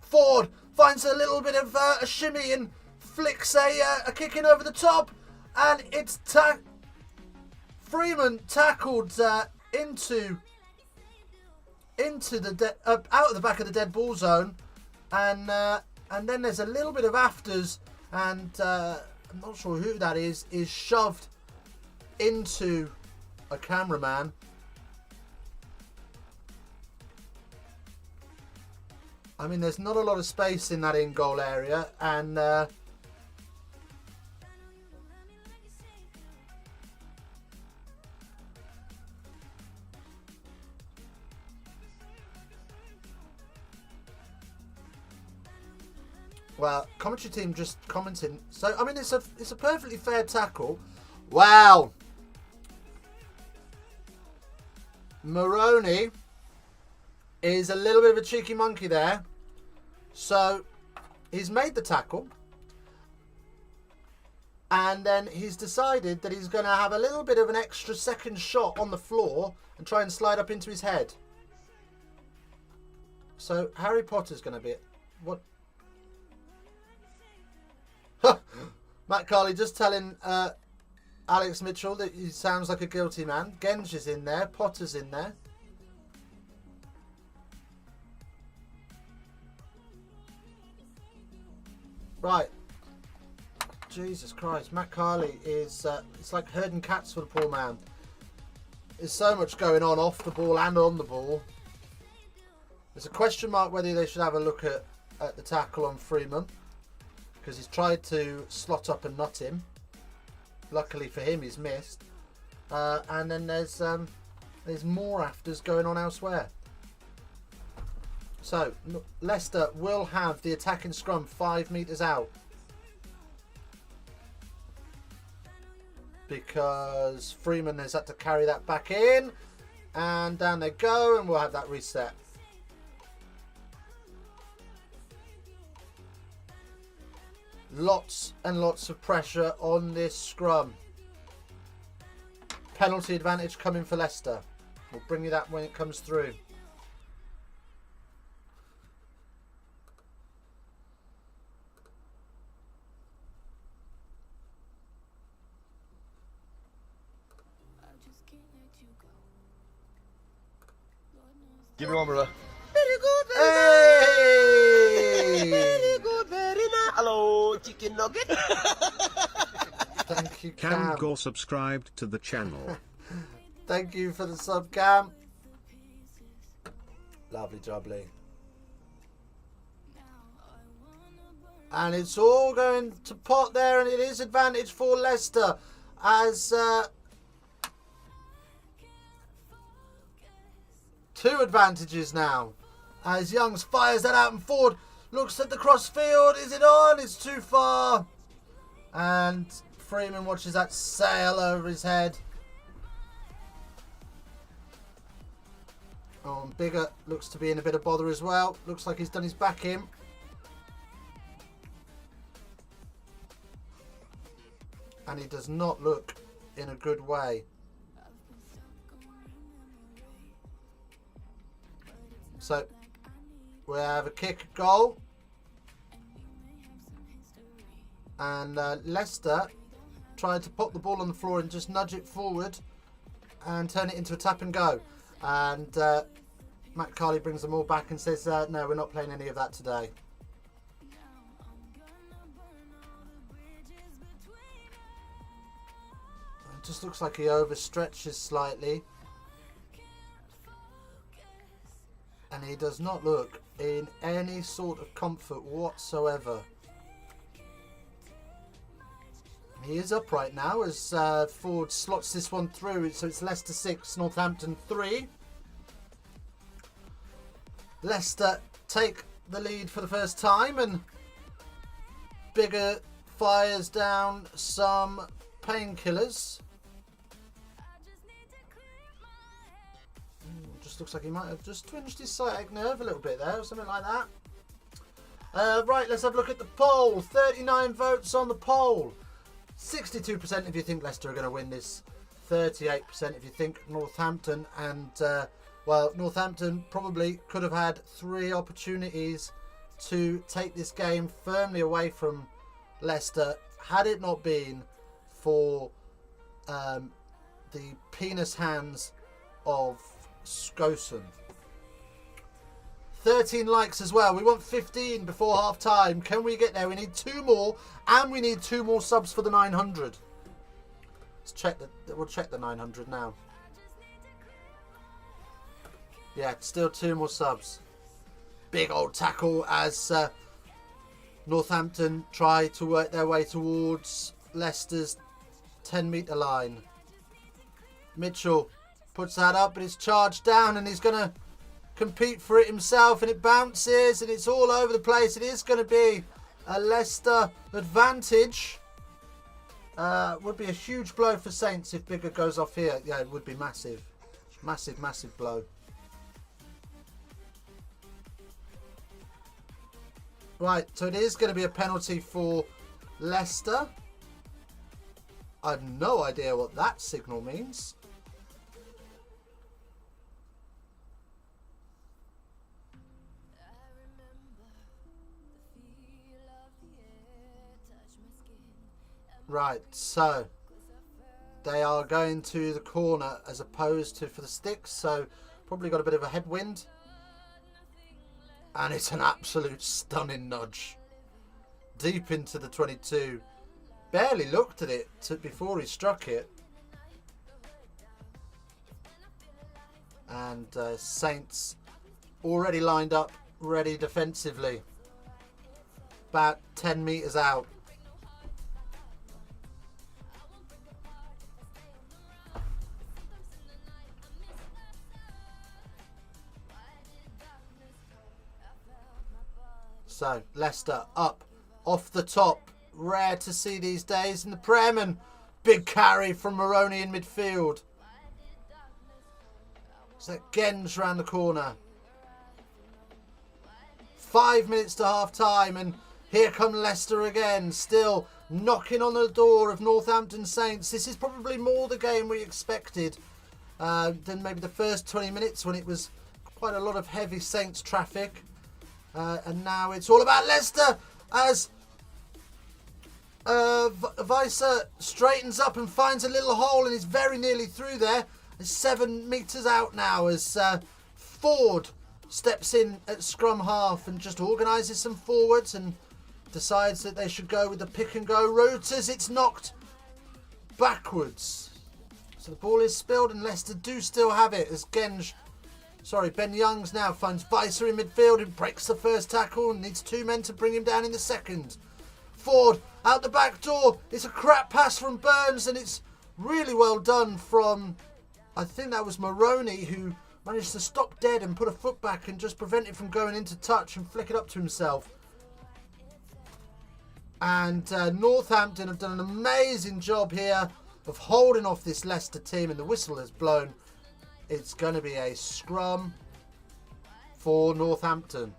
Ford finds a little bit of a shimmy and flicks a kick in over the top, and it's Freeman tackled into the out of the back of the dead ball zone, and then there's a little bit of afters, and I'm not sure who that is shoved into a cameraman. I mean, there's not a lot of space in that in-goal area, and well, commentary team just commenting. So I mean, it's a perfectly fair tackle. Wow, Maroney is a little bit of a cheeky monkey there. So he's made the tackle, and then he's decided that he's going to have a little bit of an extra second shot on the floor and try and slide up into his head. So Harry Potter's going to be what? Matt Carley just telling Alex Mitchell that he sounds like a guilty man. Genge is in there. Potter's in there. Right. Jesus Christ. Matt Carley is... it's like herding cats for the poor man. There's so much going on off the ball and on the ball. There's a question mark whether they should have a look at the tackle on Freeman, because he's tried to slot up and nut him. Luckily for him, he's missed. And then there's more afters going on elsewhere. So Leicester will have the attacking scrum 5 metres out, because Freeman has had to carry that back in, and down they go, and we'll have that reset. Lots and lots of pressure on this scrum. Penalty advantage coming for Leicester. We'll bring you that when it comes through. Give me one, brother. Very good, very Hey! very good, very nice. Hello, chicken nugget. Thank you, Cam Cam. Gore subscribed to the channel. Thank you for the sub, Cam. Lovely jubbly. And it's all going to pot there, and it is advantage for Leicester as two advantages now. As Youngs fires that out and forward, looks at the cross field. Is it on? It's too far. And Freeman watches that sail over his head. Oh, and Bigger looks to be in a bit of bother as well. Looks like he's done his back in. And he does not look in a good way. So we have a kick goal. And Leicester tried to pop the ball on the floor and just nudge it forward and turn it into a tap and go. And Matt Carley brings them all back and says, no, we're not playing any of that today. It just looks like he overstretches slightly. And he does not look in any sort of comfort whatsoever. He is upright now as Ford slots this one through. So it's Leicester 6, Northampton 3. Leicester take the lead for the first time, and Bigger fires down some painkillers. Just looks like he might have just twinged his sciatic nerve a little bit there, or something like that. Right, let's have a look at the poll. 39 votes on the poll. 62% if you think Leicester are going to win this. 38% if you think Northampton. And, well, Northampton probably could have had 3 opportunities to take this game firmly away from Leicester had it not been for the penis hands of Skosen. 13 likes as well. We want 15 before half time. Can we get there? We need 2 more, and we need 2 more subs for the 900. Let's check we'll check the 900 now. Yeah, still 2 more subs. Big old tackle as Northampton try to work their way towards Leicester's 10-metre line. Mitchell puts that up, but it's charged down, and he's going to compete for it himself, and it bounces, and it's all over the place. It is going to be a Leicester advantage. Would be a huge blow for Saints if Bigger goes off here. Yeah, it would be massive. Massive, massive blow. Right, so it is going to be a penalty for Leicester. I have no idea what that signal means. Right, so they are going to the corner as opposed to for the sticks, so probably got a bit of a headwind. And it's an absolute stunning nudge. Deep into the 22. Barely looked at it before he struck it. And Saints already lined up, ready defensively. About 10 metres out. So, Leicester up, off the top. Rare to see these days in the Prem, and big carry from Maroney in midfield. So Genge round the corner. 5 minutes to half time, and here come Leicester again, still knocking on the door of Northampton Saints. This is probably more the game we expected than maybe the first 20 minutes when it was quite a lot of heavy Saints traffic. And now it's all about Leicester as Weiser straightens up and finds a little hole and is very nearly through there. It's 7 metres out now as Ford steps in at scrum half and just organises some forwards and decides that they should go with the pick and go route as it's knocked backwards. So the ball is spilled and Leicester do still have it as Ben Youngs now finds Weiser in midfield and breaks the first tackle and needs 2 men to bring him down in the second. Ford out the back door. It's a crap pass from Burns and it's really well done from, I think that was Maroney, who managed to stop dead and put a foot back and just prevent it from going into touch and flick it up to himself. And Northampton have done an amazing job here of holding off this Leicester team, and the whistle has blown. It's going to be a scrum for Northampton.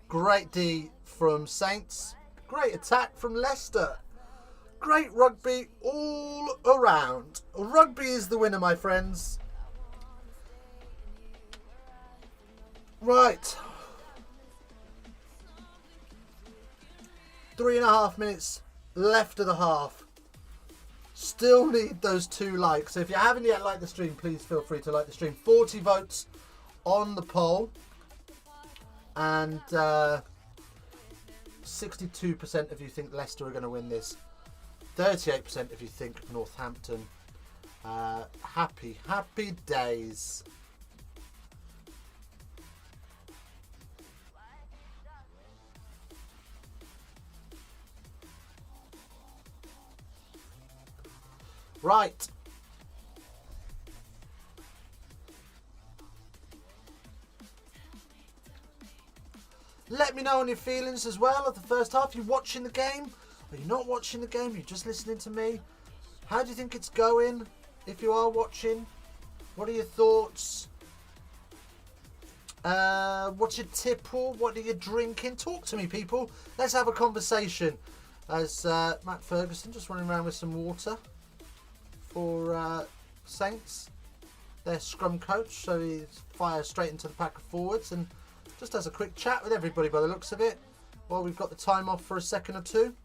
Great D from Saints. Great attack from Leicester. Great rugby all around. Rugby is the winner, my friends. Right. 3.5 minutes left of the half. Still need those 2 likes. So if you haven't yet liked the stream, please feel free to like the stream. 40 votes on the poll. And 62% of you think Leicester are going to win this. 38% of you think Northampton. Happy days. Right. Let me know on your feelings as well of the first half. Are you watching the game? Are you not watching the game? Are you just listening to me? How do you think it's going? If you are watching, what are your thoughts? What's your tipple? What are you drinking? Talk to me, people. Let's have a conversation. As Matt Ferguson just running around with some water for Saints, their scrum coach, so he fires straight into the pack of forwards and just has a quick chat with everybody by the looks of it. Well, we've got the time off for a second or two.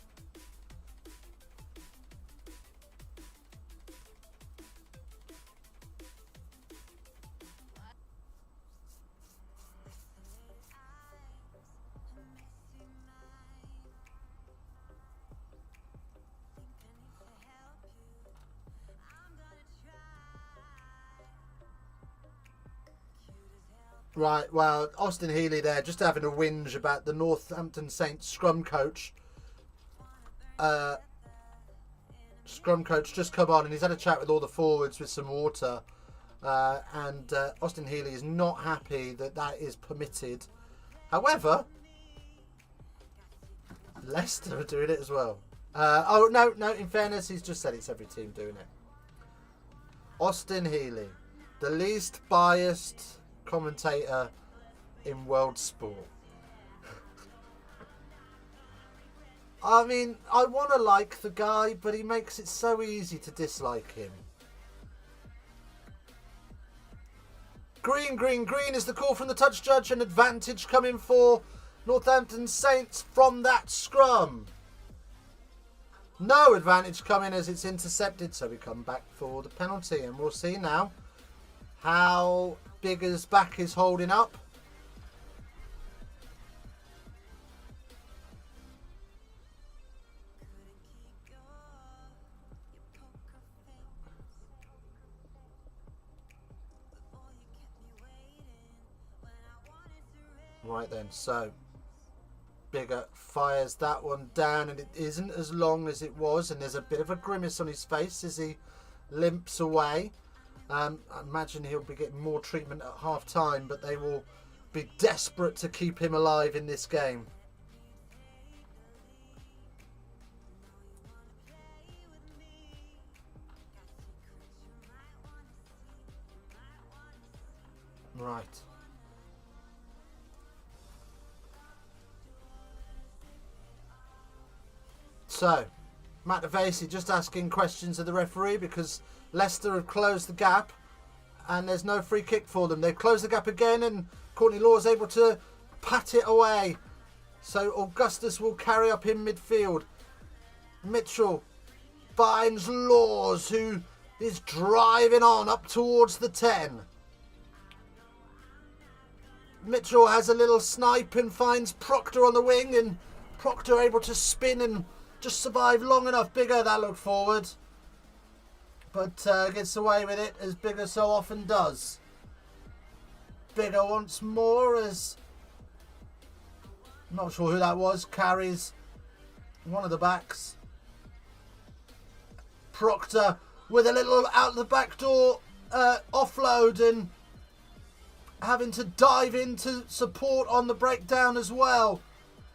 Right, well, Austin Healy there, just having a whinge about the Northampton Saints scrum coach. Scrum coach just come on and he's had a chat with all the forwards with some water. And Austin Healy is not happy that that is permitted. However, Leicester are doing it as well. No, in fairness, he's just said it's every team doing it. Austin Healy, the least biased commentator in world sport. I mean, I want to like the guy, but he makes it so easy to dislike him. Green, green, green is the call from the touch judge. An advantage coming for Northampton Saints from that scrum. No advantage coming as it's intercepted, so we come back for the penalty, and we'll see now how Bigger's back is holding up. Right then, so Bigger fires that one down, and it isn't as long as it was, and there's a bit of a grimace on his face as he limps away. I imagine he'll be getting more treatment at half time, but they will be desperate to keep him alive in this game. Right. So, Matt Devacey just asking questions of the referee because Leicester have closed the gap and there's no free kick for them. They've closed the gap again and Courtney Law is able to pat it away. So Augustus will carry up in midfield. Mitchell finds Laws, who is driving on up towards the 10. Mitchell has a little snipe and finds Proctor on the wing, and Proctor able to spin and just survive long enough. Bigger, that looked forward, but gets away with it, as Bigger so often does. Bigger once more, as I'm not sure who that was, carries one of the backs. Proctor with a little out the back door offload and having to dive into support on the breakdown as well,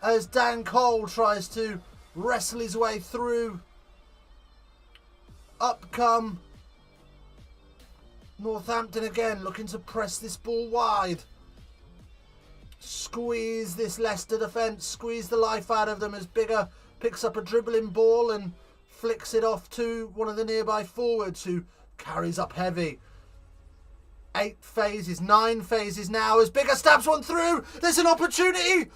as Dan Cole tries to wrestle his way through. Up come Northampton again, looking to press this ball wide. Squeeze this Leicester defence, squeeze the life out of them, as Bigger picks up a dribbling ball and flicks it off to one of the nearby forwards, who carries up heavy. 9 phases now, as Bigger stabs one through. There's an opportunity,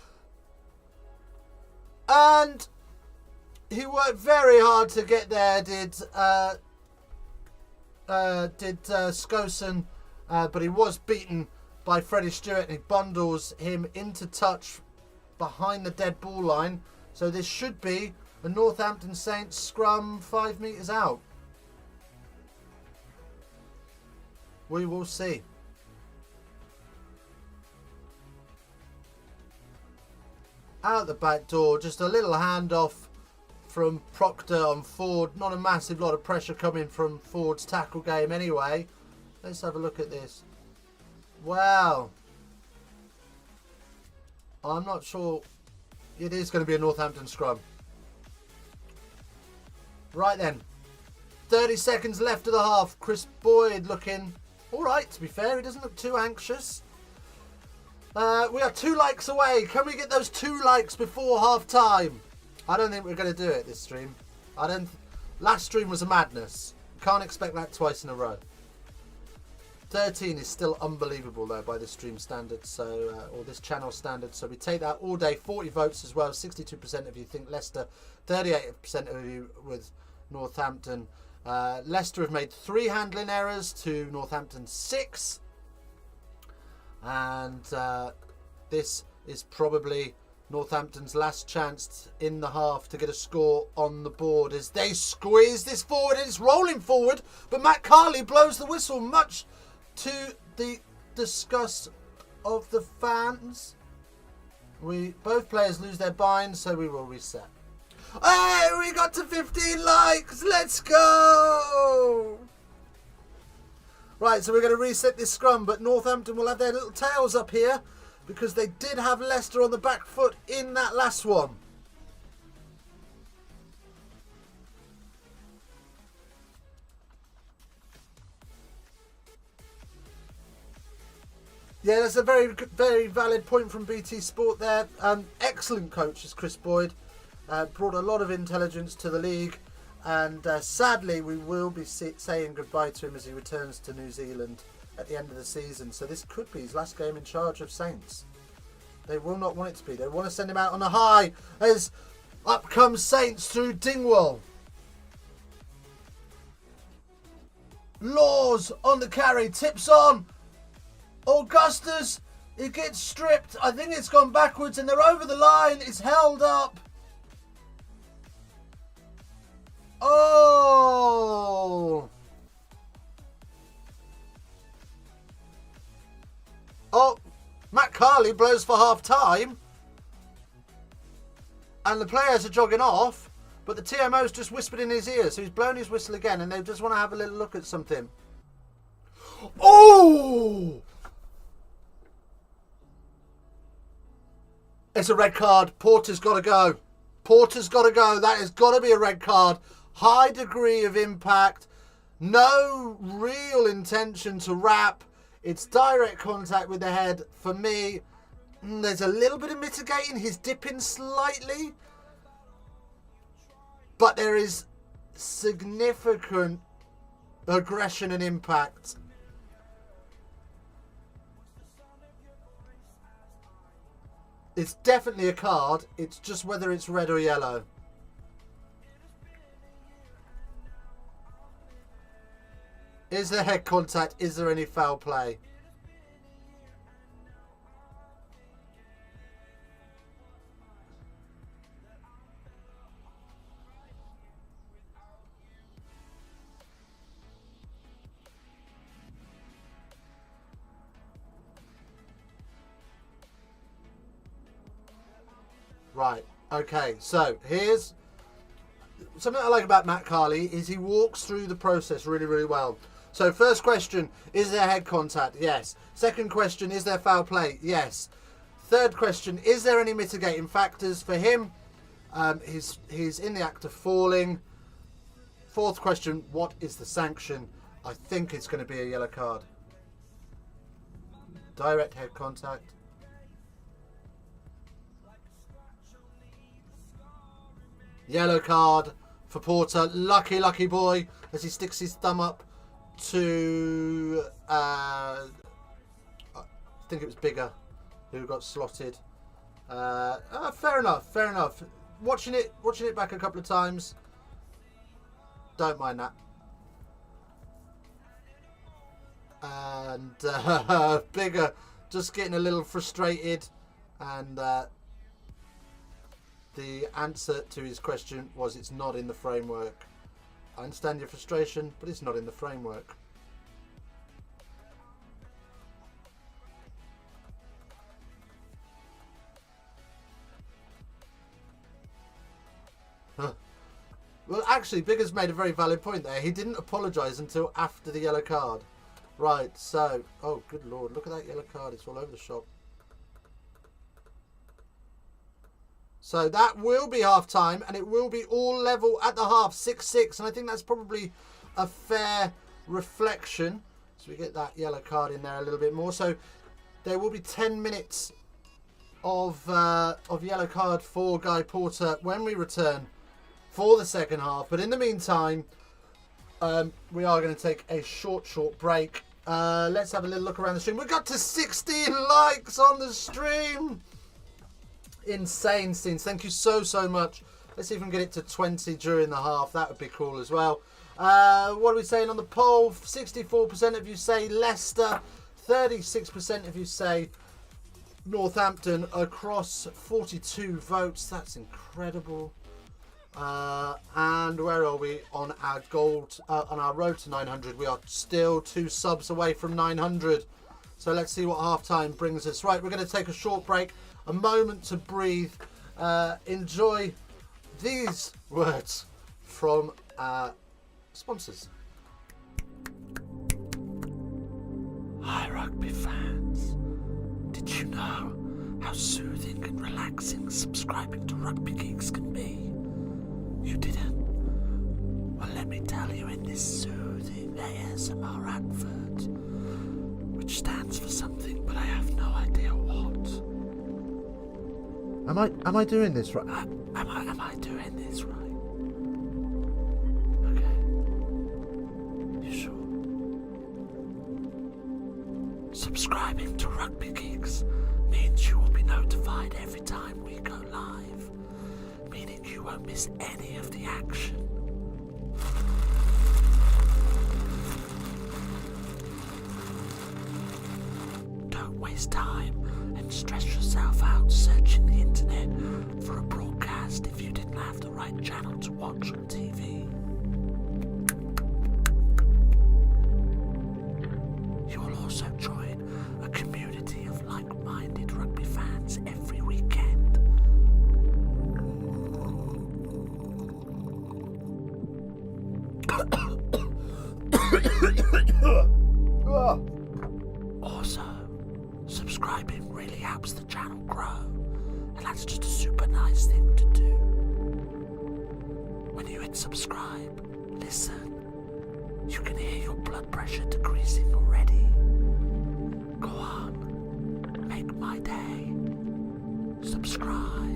and he worked very hard to get there, did Skosen, but he was beaten by Freddie Stewart, and he bundles him into touch behind the dead ball line. So this should be a Northampton Saints scrum 5 metres out. We will see. Out the back door, just a little handoff from Proctor on Ford. Not a massive lot of pressure coming from Ford's tackle game anyway. Let's have a look at this. Wow. I'm not sure. It is going to be a Northampton scrum. Right then. 30 seconds left of the half. Chris Boyd looking alright, to be fair. He doesn't look too anxious. We are 2 likes away. Can we get those 2 likes before half time? I don't think we're going to do it this stream. Last stream was a madness. Can't expect that twice in a row. 13 is still unbelievable though by this stream standard, so or this channel standard. So we take that all day. 40 votes as well. 62% of you think Leicester, 38% of you with Northampton. Leicester have made 3 handling errors to Northampton 6, and this is probably Northampton's last chance in the half to get a score on the board as they squeeze this forward. It's rolling forward, but Matt Carley blows the whistle, much to the disgust of the fans. Both players lose their binds, so we will reset. Hey, we got to 15 likes. Let's go. Right, so we're going to reset this scrum, but Northampton will have their little tails up here because they did have Leicester on the back foot in that last one. Yeah, that's a very, very valid point from BT Sport there. Excellent coach is Chris Boyd. Brought a lot of intelligence to the league. And sadly, we will be saying goodbye to him as he returns to New Zealand at the end of the season. So this could be his last game in charge of Saints. They will not want it to be. They want to send him out on a high as up comes Saints through Dingwall. Laws on the carry. Tips on. Augustus. It gets stripped. I think it's gone backwards and they're over the line. It's held up. Oh! Oh, Matt Carley blows for half time. And the players are jogging off, but the TMO's just whispered in his ear, so he's blown his whistle again and they just want to have a little look at something. Oh! It's a red card. Porter's got to go. Porter's got to go. That has got to be a red card. High degree of impact. No real intention to wrap. It's direct contact with the head. For me, there's a little bit of mitigating. He's dipping slightly. But there is significant aggression and impact. It's definitely a card. It's just whether it's red or yellow. Is there head contact? Is there any foul play? Right, okay, so here's something I like about Matt Carley is he walks through the process really, really well. So first question, is there head contact? Yes. Second question, is there foul play? Yes. Third question, is there any mitigating factors for him? He's in the act of falling. Fourth question, what is the sanction? I think it's going to be a yellow card. Direct head contact. Yellow card for Porter. Lucky, lucky boy as he sticks his thumb up to, I think it was Bigger who got slotted. Fair enough, fair enough. Watching it back a couple of times. Don't mind that. And Bigger just getting a little frustrated, and the answer to his question was it's not in the framework. I understand your frustration, but it's not in the framework. Well, actually, Bigger's made a very valid point there. He didn't apologise until after the yellow card. Right, so... Oh, good lord, look at that yellow card. It's all over the shop. So that will be half-time, and it will be all level at the half, 6-6. And I think that's probably a fair reflection. So we get that yellow card in there a little bit more. So there will be 10 minutes of yellow card for Guy Porter when we return for the second half. But in the meantime, we are going to take a short break. Let's have a little look around the stream. We got to 16 likes on the stream. Insane scenes. Thank you so much. Let's see if we can get it to 20 during the half. That would be cool as well. What are we saying on the poll? 64% of you say Leicester. 36% of you say Northampton. Across 42 votes. That's incredible. And where are we on our on our road to 900? We are still 2 subs away from 900. So let's see what half-time brings us. Right, we're going to take a short break. A moment to breathe. Enjoy these words from our sponsors. Hi rugby fans. Did you know how soothing and relaxing subscribing to Rugby Geeks can be? You didn't? Well, let me tell you in this soothing ASMR advert, which stands for something, but I have no idea what. Am I doing this right? Am I doing this right? Okay. You sure? Subscribing to Rugby Geeks means you will be notified every time we go live, meaning you won't miss any of the action. Don't waste time and stress yourself out searching the internet for a broadcast if you didn't have the right channel to watch on TV. You will also join a community of like-minded rugby fans every weekend. Also, subscribing really helps the channel grow, and that's just a super nice thing to do. When you hit subscribe, listen, you can hear your blood pressure decreasing already. Go on, make my day. Subscribe.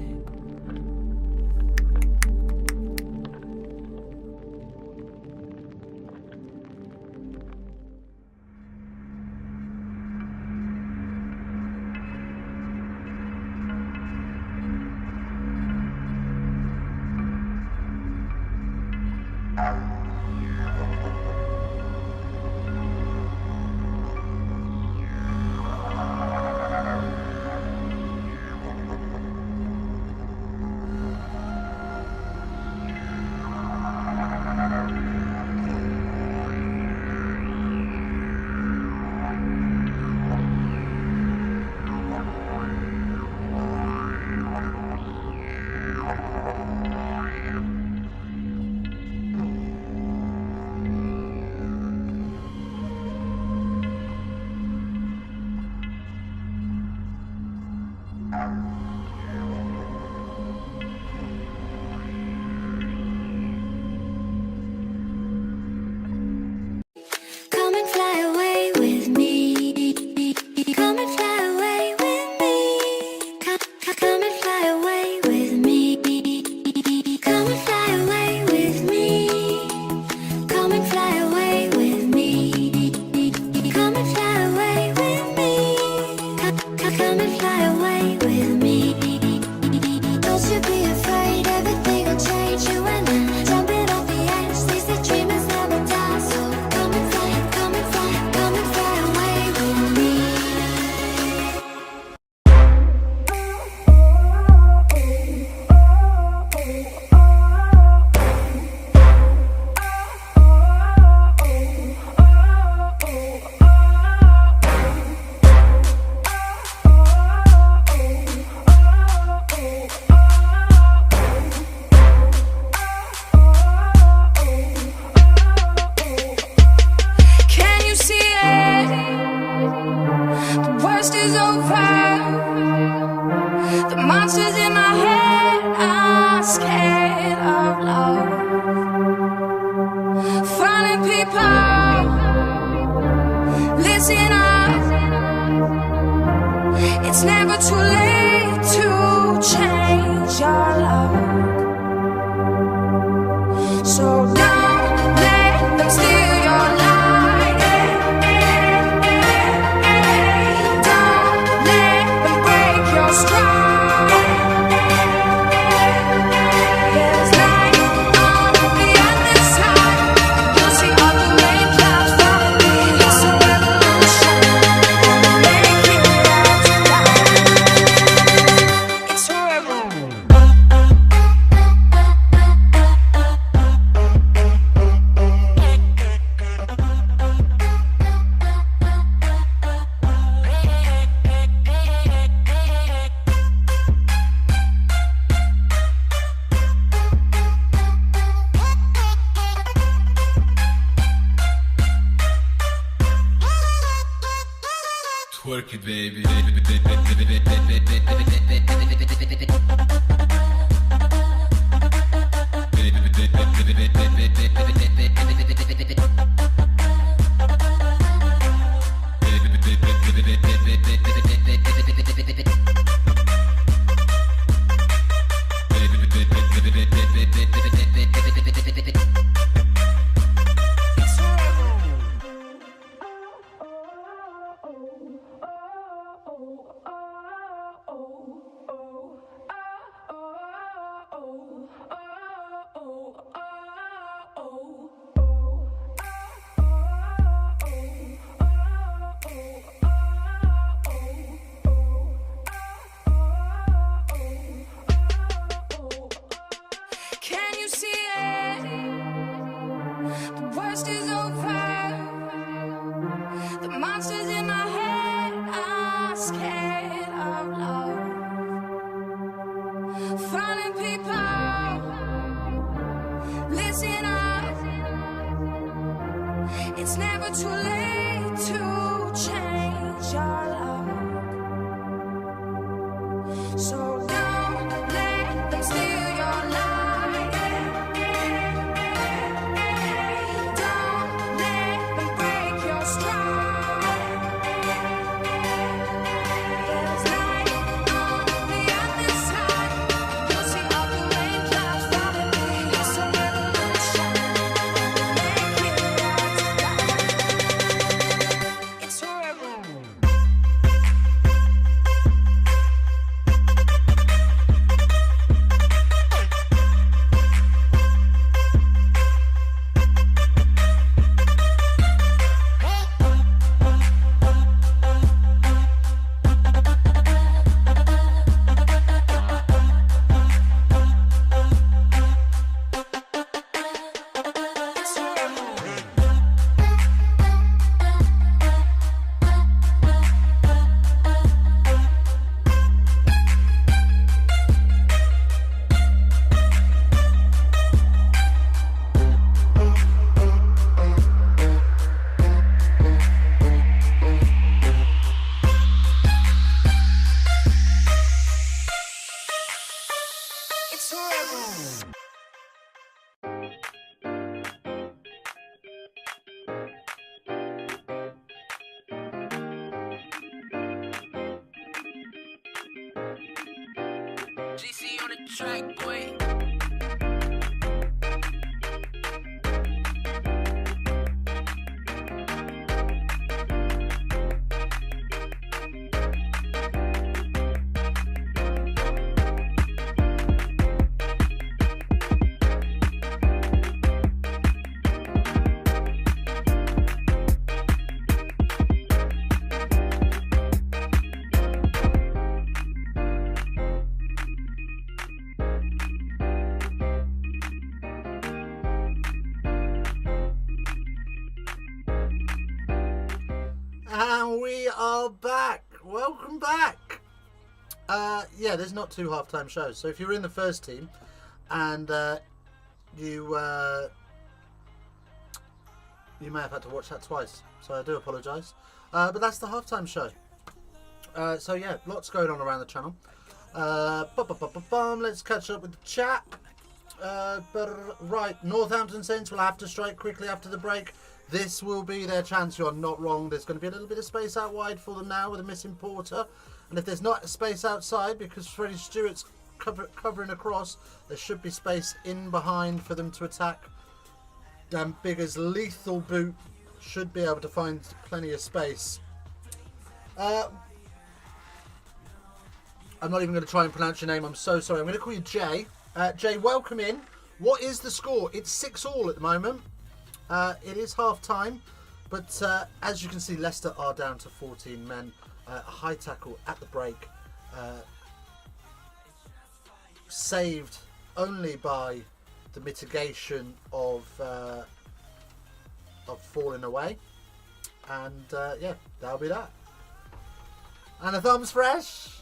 Come and fly away with me. Come and fly away with me. Come and fly away with me. Come and fly away with me. Come and fly away with me. Come and fly away with me. Come and fly away with me. Don't you be afraid, everything will change. You and I jumping off the edge. They say dreamers never die, so come and fly, come and fly, come and fly away with me. Can you see it? The worst is over. The monsters in my head are scared of love. Falling people, listen up. It's never too late to change your love. So don't let them steal your light. Work it, baby. Can you see it? The worst is over. The monsters in my head are scared of love. Finding people, listen up. It's never too late to change your love. So don't let them steal your life. GC on the track, boy. And we are back. Welcome back. Yeah, there's not two halftime shows. So if you're in the first team and you may have had to watch that twice, so I do apologise. But that's the halftime show. So yeah, lots going on around the channel. Let's catch up with the chat. Right, Northampton Saints will have to strike quickly after the break. This will be their chance. You're not wrong. There's going to be a little bit of space out wide for them now with a missing Porter. And if there's not space outside because Freddie Stewart's covering across, there should be space in behind for them to attack. Dan Bigger's lethal boot should be able to find plenty of space. I'm not even going to try and pronounce your name. I'm so sorry. I'm going to call you Jay. Jay, welcome in. What is the score? It's 6-all at the moment. It is half time, but as you can see, Leicester are down to 14 men. A high tackle at the break, saved only by the mitigation of falling away, and yeah, that'll be that. And a thumbs fresh.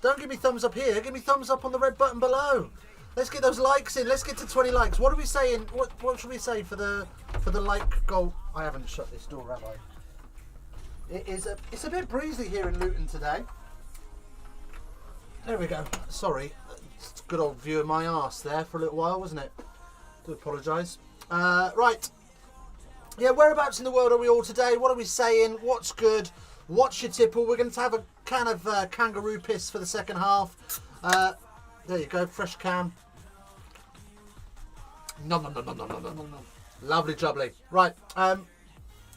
Don't give me thumbs up here. Give me thumbs up on the red button below. Let's get those likes in. Let's get to 20 likes. What are we saying? What should we say for the like goal? I haven't shut this door, have I? It's a bit breezy here in Luton today. There we go. Sorry, it's a good old view of my arse there for a little while, wasn't it? Do apologise. Right. Yeah, whereabouts in the world are we all today? What are we saying? What's good? What's your tipple? We're going to have a can of kangaroo piss for the second half. There you go, fresh can. Nom nom nom nom nom nom nom nom. Lovely jubbly. Right.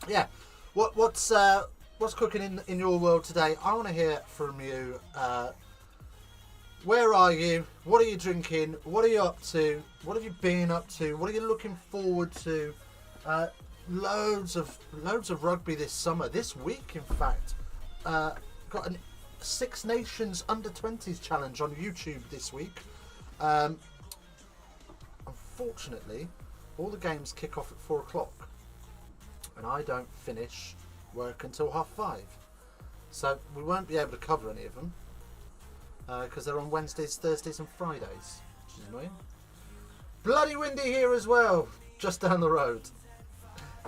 Yeah. What's cooking in your world today? I want to hear from you. Where are you? What are you drinking? What are you up to? What have you been up to? What are you looking forward to? Loads of rugby this summer. This week, in fact, got a Six Nations Under-20s challenge on YouTube this week. Unfortunately, all the games kick off at 4 o'clock, and I don't finish work until 5:30. So we won't be able to cover any of them because they're on Wednesdays, Thursdays, and Fridays, which is annoying. Bloody windy here as well, just down the road.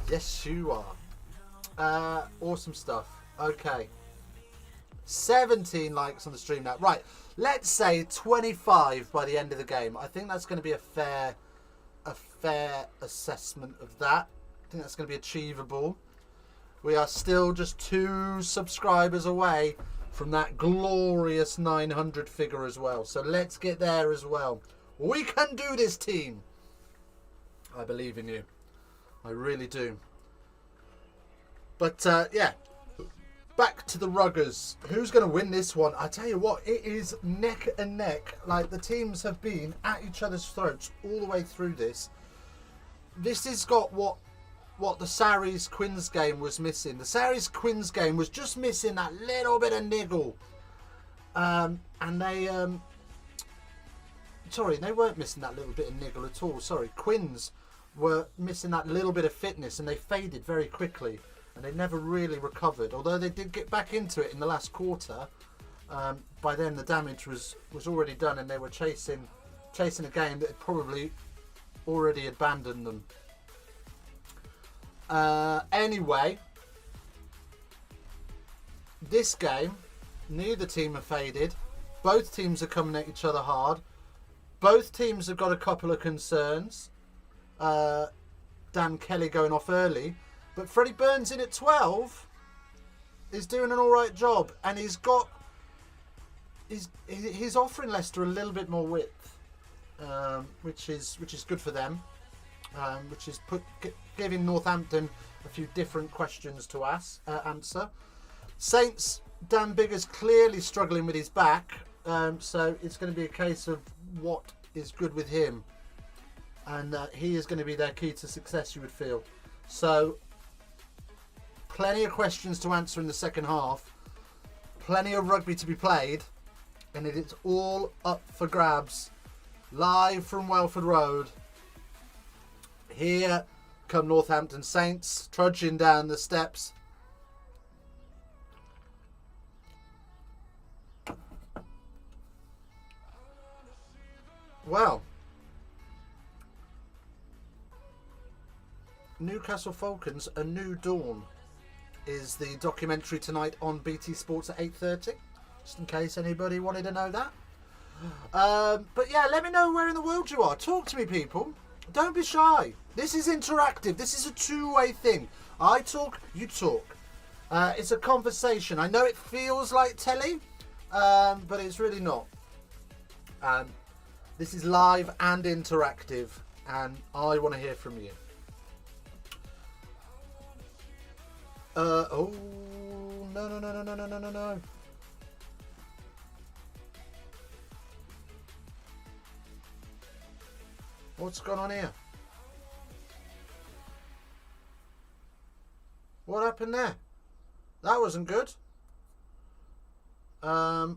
Yes, you are. Awesome stuff. Okay. 17 likes on the stream now. Right, let's say 25 by the end of the game. I think that's going to be a fair assessment of that. I think that's going to be achievable. We are still just 2 subscribers away from that glorious 900 figure as well. So let's get there as well. We can do this, team. I believe in you. I really do. But yeah, back to the Ruggers. Who's going to win this one? I tell you what, it is neck and neck. Like, the teams have been at each other's throats all the way through this. This has got what the Sarries Quins game was missing. The Sarries Quins game was just missing that little bit of niggle. And they sorry, they weren't missing that little bit of niggle at all. Sorry, Quins were missing that little bit of fitness, and they faded very quickly, and they never really recovered. Although they did get back into it in the last quarter, by then the damage was already done, and they were chasing a game that had probably already abandoned them. Anyway, this game, neither team have faded. Both teams are coming at each other hard. Both teams have got a couple of concerns. Dan Kelly going off early, but Freddie Burns in at 12 is doing an all right job, and he's offering Leicester a little bit more width, which is good for them, which is giving Northampton a few different questions to answer. Saints, Dan Bigger's clearly struggling with his back, so it's going to be a case of what is good with him, and he is going to be their key to success, you would feel. So plenty of questions to answer in the second half, plenty of rugby to be played, and it is all up for grabs. Live from Welford Road, here come Northampton Saints trudging down the steps. Well, Newcastle Falcons, A New Dawn is the documentary tonight on BT Sports at 8:30, just in case anybody wanted to know that. But yeah, let me know where in the world you are. Talk to me, people. Don't be shy. This is interactive. This is a two-way thing. I talk, you talk. It's a conversation. I know it feels like telly, but it's really not. This is live and interactive, and I want to hear from you. Oh, no. What's going on here? What happened there? That wasn't good. Oh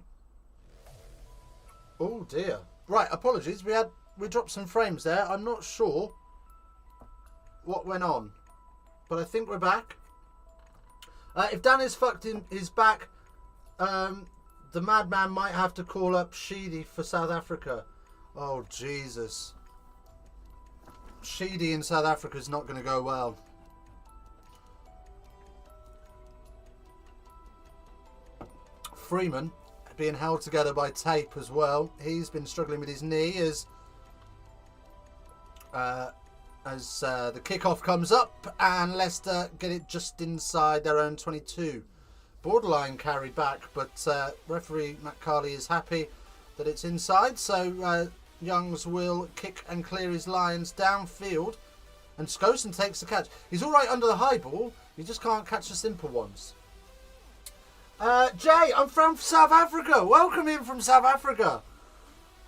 dear. Right, apologies. We dropped some frames there. I'm not sure what went on, but I think we're back. If Dan is fucked in his back, the madman might have to call up Sheedy for South Africa. Oh Jesus. Sheedy in South Africa is not going to go well. Freeman being held together by tape as well. He's been struggling with his knee as the kickoff comes up and Leicester get it just inside their own 22. Borderline carry back, but referee Matt Carley is happy that it's inside, so Youngs will kick and clear his lines downfield, and Skosen takes the catch. He's all right under the high ball, he just can't catch the simple ones. Jay, I'm from South Africa. Welcome in from South Africa.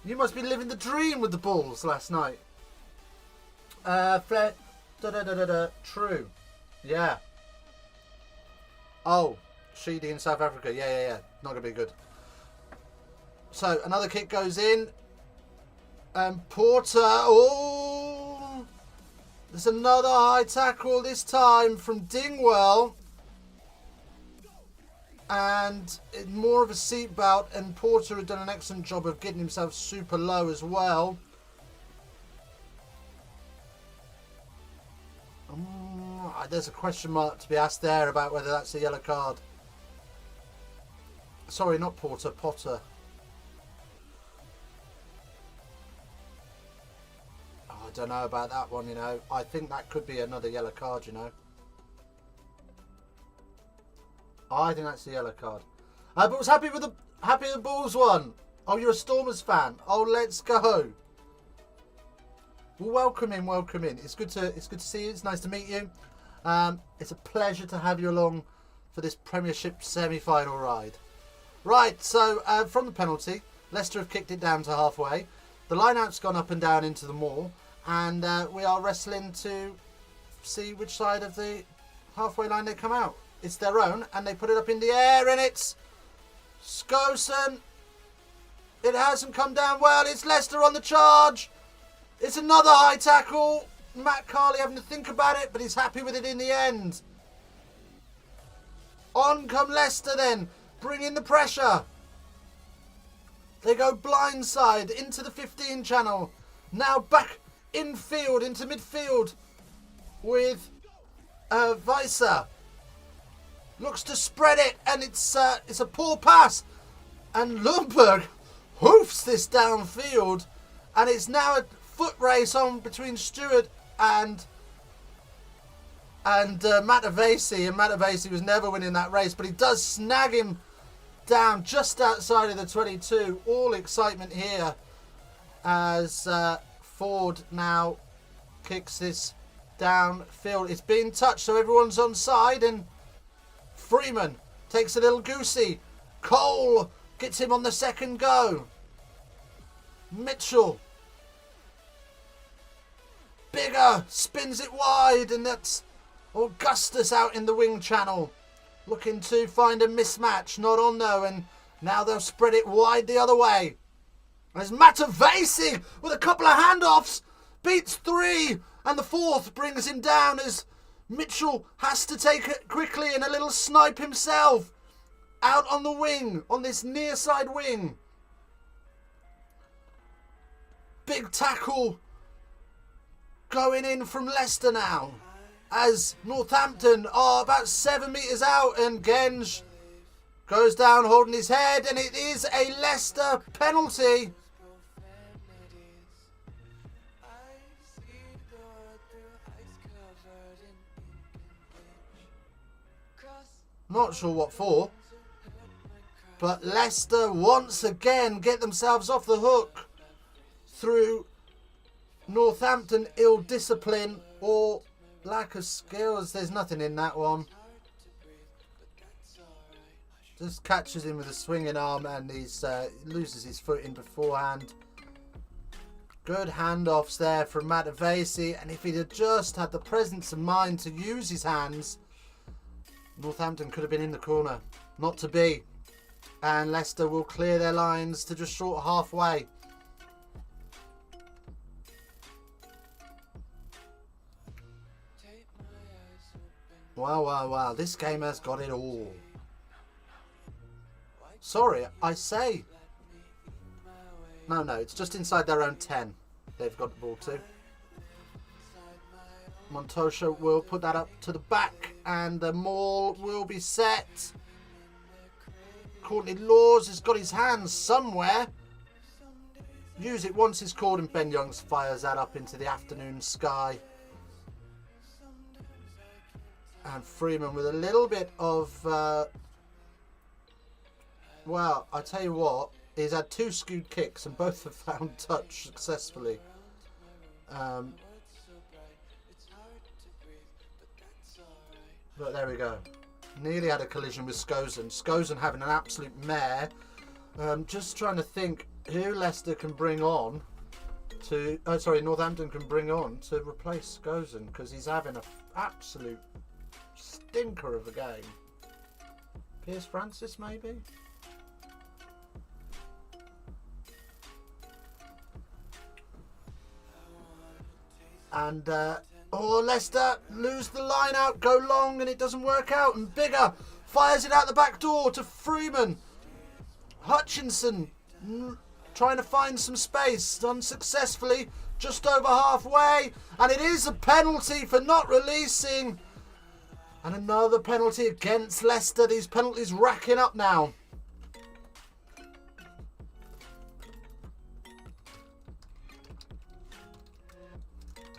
You must be living the dream with the Bulls last night. True. Yeah. Oh, Sheedy in South Africa. Yeah. Not going to be good. So, another kick goes in. And Porter. Oh! There's another high tackle, this time from Dingwell. And more of a seatbelt. And Porter had done an excellent job of getting himself super low as well. There's a question mark to be asked there about whether that's a yellow card. Sorry, not Porter, Potter. Oh, I don't know about that one, you know. I think that could be another yellow card, you know. I think that's the yellow card. But was happy with the Bulls one. Oh, you're a Stormers fan. Oh, let's go. Well, welcome in. It's good to see you. It's nice to meet you. It's a pleasure to have you along for this Premiership Semi-Final ride. Right, so from the penalty, Leicester have kicked it down to halfway. The line-out's gone up and down into the maul, and we are wrestling to see which side of the halfway line they come out. It's their own, and they put it up in the air, and it's Skosen. It hasn't come down well. It's Leicester on the charge. It's another high tackle. Matt Carley having to think about it, but he's happy with it in the end. On come Leicester then, bring in the pressure. They go blindside into the 15 channel. Now back infield into midfield with Weiser. Looks to spread it, and it's a poor pass. And Lundberg hoofs this downfield, and it's now a foot race on between Stewart and Matavesi, and Matavesi was never winning that race, but he does snag him down just outside of the 22. All excitement here as Ford now kicks this downfield. It's being touched, so everyone's on side, and Freeman takes a little goosey. Cole gets him on the second go. Mitchell. Bigger, spins it wide, and that's Augustus out in the wing channel. Looking to find a mismatch, not on though, and now they'll spread it wide the other way. There's Matavesi with a couple of handoffs, beats three, and the fourth brings him down as Mitchell has to take it quickly and a little snipe himself. Out on the wing, on this near side wing. Big tackle going in from Leicester now, as Northampton are about 7 metres out, and Genge goes down holding his head, and it is a Leicester penalty. Not sure what for, but Leicester once again get themselves off the hook through Northampton ill discipline or lack of skills. There's nothing in that one. Just catches him with a swinging arm, and he loses his foot in beforehand. Good handoffs there from Matavesi, and if he'd have just had the presence of mind to use his hands, Northampton could have been in the corner. Not to be. And Leicester will clear their lines to just short halfway. Wow. This game has got it all. Sorry, I say. No, it's just inside their own 10. They've got the ball to. Montosha will put that up to the back, and the maul will be set. Courtney Laws has got his hands somewhere. Use it once it's called, and Ben Youngs fires that up into the afternoon sky. And Freeman with a little bit of... well, I tell you what, he's had 2 skewed kicks and both have found touch successfully. But there we go. Nearly had a collision with Skosen. Skosen having an absolute mare. Just trying to think who Leicester can bring on to... Oh, sorry, Northampton can bring on to replace Skosen, because he's having an absolute stinker of a game. Piers Francis, maybe? And, Leicester lose the line out, go long, and it doesn't work out. And Bigger fires it out the back door to Freeman. Hutchinson trying to find some space, unsuccessfully, just over halfway. And it is a penalty for not releasing. And another penalty against Leicester. These penalties racking up now.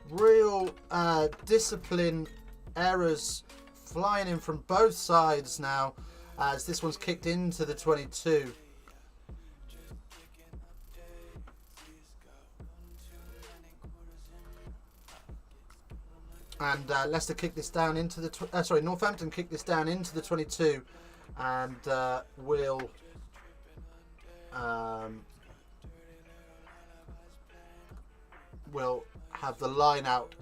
Real discipline errors flying in from both sides now, as this one's kicked into the 22. And Leicester kicked this down into the... Northampton kicked this down into the 22, and will have the line out.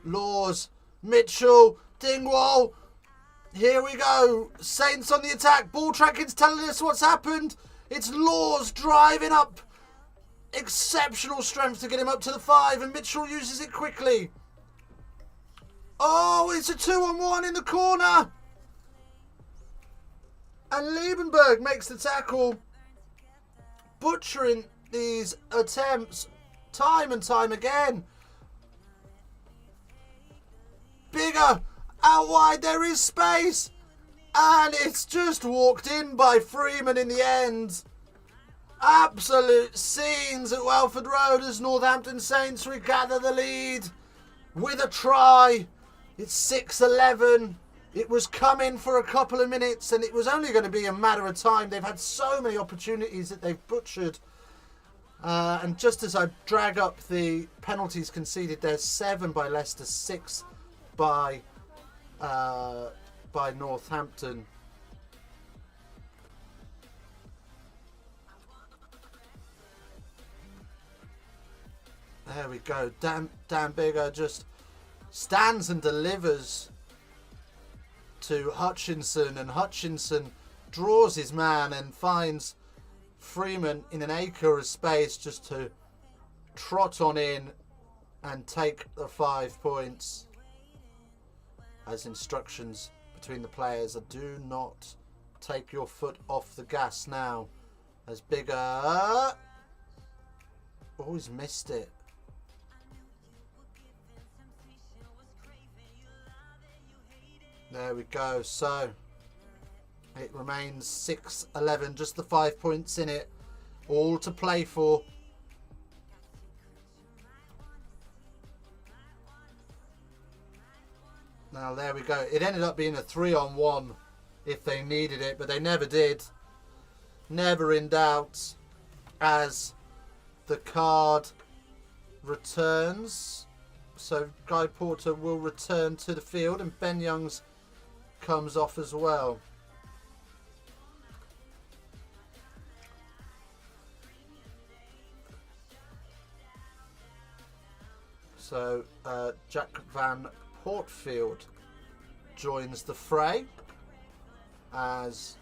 Laws, Mitchell, Dingwall. Here we go. Saints on the attack. Ball tracking's telling us what's happened. It's Laws driving up. Exceptional strength to get him up to the 5, and Mitchell uses it quickly. Oh, it's a 2-on-1 in the corner. And Liebenberg makes the tackle. Butchering these attempts time and time again. Bigger. Out wide, there is space. And it's just walked in by Freeman in the end. Absolute scenes at Welford Road as Northampton Saints regather the lead with a try. It's 6-11. It was coming for a couple of minutes, and it was only going to be a matter of time. They've had so many opportunities that they've butchered. And just as I drag up the penalties conceded, there's 7 by Leicester, 6 by Northampton. There we go. Dan Bigger just stands and delivers to Hutchinson, and Hutchinson draws his man and finds Freeman in an acre of space just to trot on in and take the 5 points. As instructions between the players are, do not take your foot off the gas now. As Bigger always missed it. There we go. So it remains 6-11, just the 5 points in it, all to play for. Now there we go. It ended up being a 3-on-1 if they needed it, but they never did. Never in doubt, as the card returns. So Guy Porter will return to the field, and Ben Youngs comes off as well. So Jack Van Portfield joins the fray as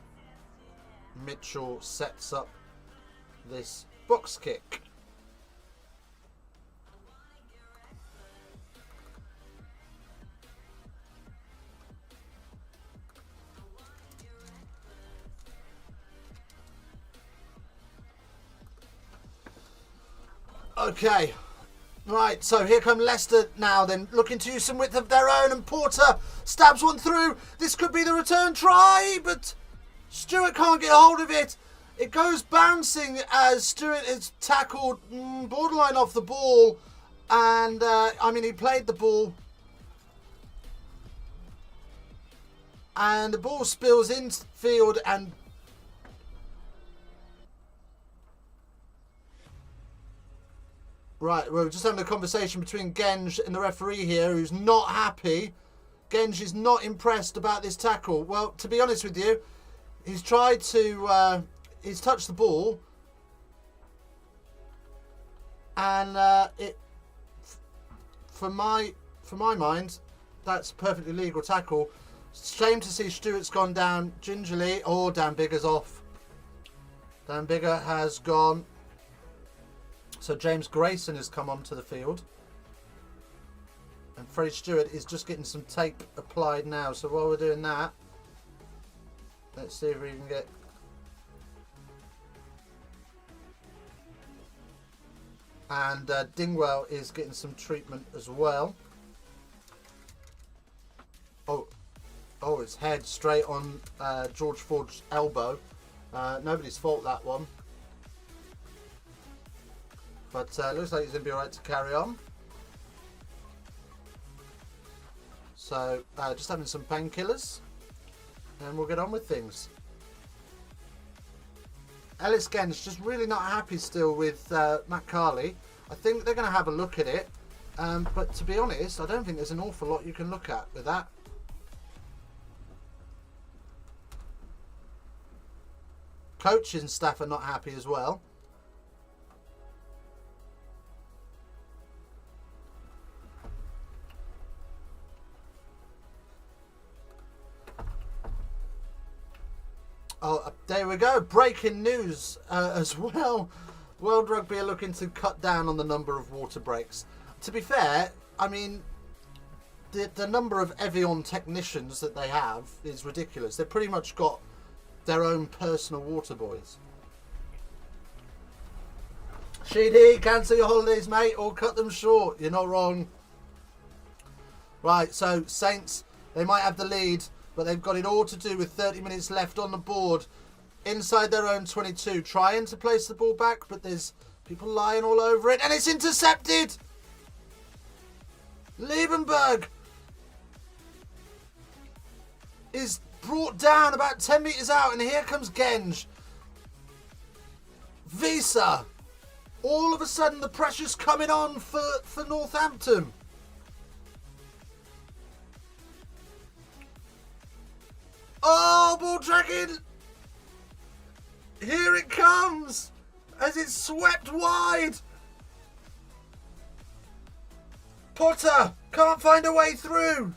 Mitchell sets up this box kick. Okay, right, so here come Leicester now then, looking to use some width of their own, and Porter stabs one through. This could be the return try, but Stewart can't get hold of it. It goes bouncing as Stewart is tackled borderline off the ball. And, I mean, he played the ball. And the ball spills into the field and... Right, we're just having a conversation between Genge and the referee here, who's not happy. Genge is not impressed about this tackle. Well, to be honest with you, he's tried to... he's touched the ball. And for my mind, that's a perfectly legal tackle. Shame to see Stewart's gone down gingerly. Oh, Dan Biggar's off. Dan Biggar has gone. So James Grayson has come onto the field. And Freddie Stewart is just getting some tape applied now. So while we're doing that, let's see if we can get... And Dingwell is getting some treatment as well. Oh, his head straight on George Ford's elbow. Nobody's fault, that one. But looks like he's going to be alright to carry on. So, just having some painkillers. And we'll get on with things. Ellis Genge just really not happy still with Matt Carley. I think they're going to have a look at it. But to be honest, I don't think there's an awful lot you can look at with that. Coaches and staff are not happy as well. Oh, there we go. Breaking news as well. World Rugby are looking to cut down on the number of water breaks. To be fair, I mean, the number of Evian technicians that they have is ridiculous. They've pretty much got their own personal water boys. Sheedy, cancel your holidays, mate, or cut them short. You're not wrong. Right, so Saints, they might have the lead, but they've got it all to do with 30 minutes left on the board. Inside their own 22, trying to place the ball back, but there's people lying all over it, and it's intercepted! Liebenberg is brought down about 10 metres out, and here comes Genge. Visa. All of a sudden, the pressure's coming on for Northampton. Oh, ball tracking. Here it comes as it's swept wide. Potter can't find a way through.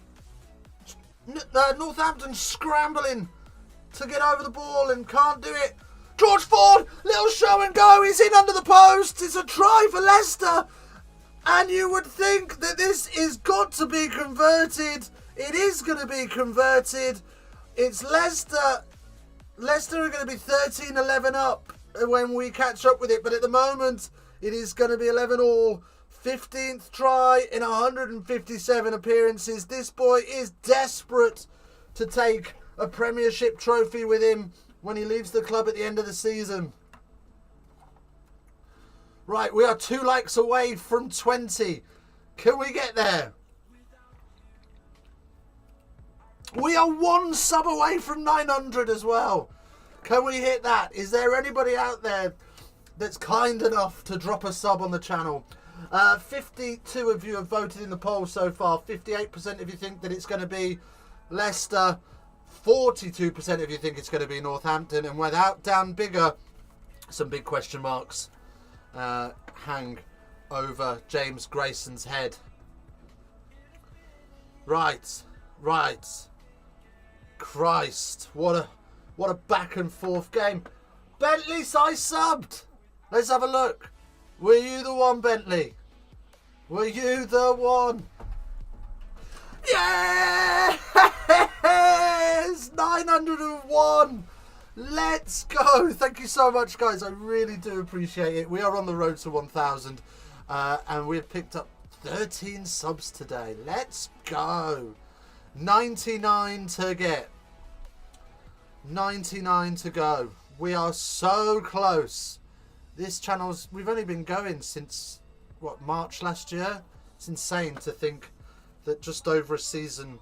Northampton scrambling to get over the ball and can't do it. George Ford, little show and go. He's in under the post. It's a try for Leicester. And you would think that this is got to be converted. It is going to be converted. It's Leicester. Leicester are going to be 13-11 up when we catch up with it. But at the moment, it is going to be 11-all. 15th try in 157 appearances. This boy is desperate to take a Premiership trophy with him when he leaves the club at the end of the season. Right, we are 2 likes away from 20. Can we get there? We are 1 sub away from 900 as well. Can we hit that? Is there anybody out there that's kind enough to drop a sub on the channel? 52 of you have voted in the poll so far. 58% of you think that it's going to be Leicester. 42% of you think it's going to be Northampton. And without Dan Biggar, some big question marks hang over James Grayson's head. Right. Christ, what a back and forth game. Bentley, I subbed. Let's have a look. Were you the one, Bentley? Were you the one? Yes! 901! Let's go! Thank you so much, guys. I really do appreciate it. We are on the road to 1,000. And we've picked up 13 subs today. Let's go. 99 to get. 99 to go. We are so close. This channel's, we've only been going since, what, March last year? It's insane to think that just over a season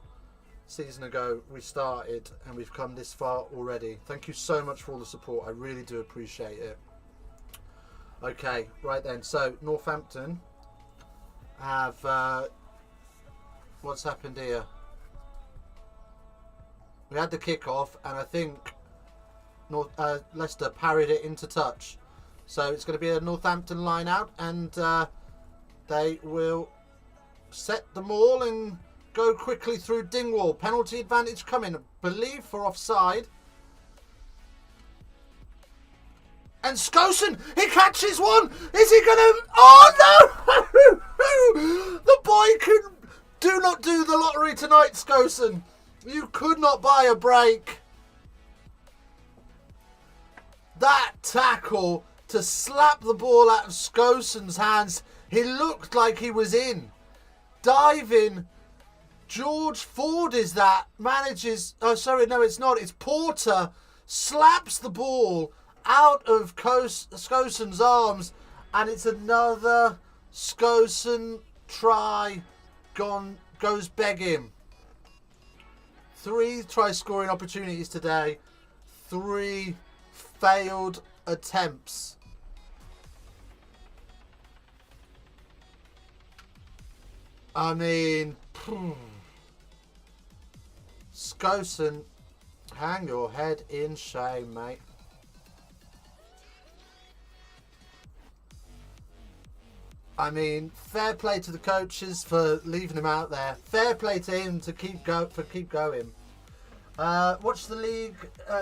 ago we started and we've come this far already. Thank you so much for all the support. I really do appreciate it. Okay, right then. So Northampton have what's happened here? We had the kick-off and I think Leicester parried it into touch. So it's going to be a Northampton line out and they will set the maul and go quickly through Dingwall. Penalty advantage coming, I believe, for offside. And Skosen, he catches one. Is he going to... Oh, no! The boy do not do the lottery tonight, Skosen. You could not buy a break. That tackle to slap the ball out of Skosen's hands. He looked like he was in. Diving. George Ford is that. Manages... Oh, sorry, no, it's not. It's Porter. Slaps the ball out of Skosen's arms. And it's another Skosen try goes begging. 3 try-scoring opportunities today. 3 failed attempts. I mean, Skosen, hang your head in shame, mate. I mean, fair play to the coaches for leaving him out there. Fair play to him to keep going. Watch the league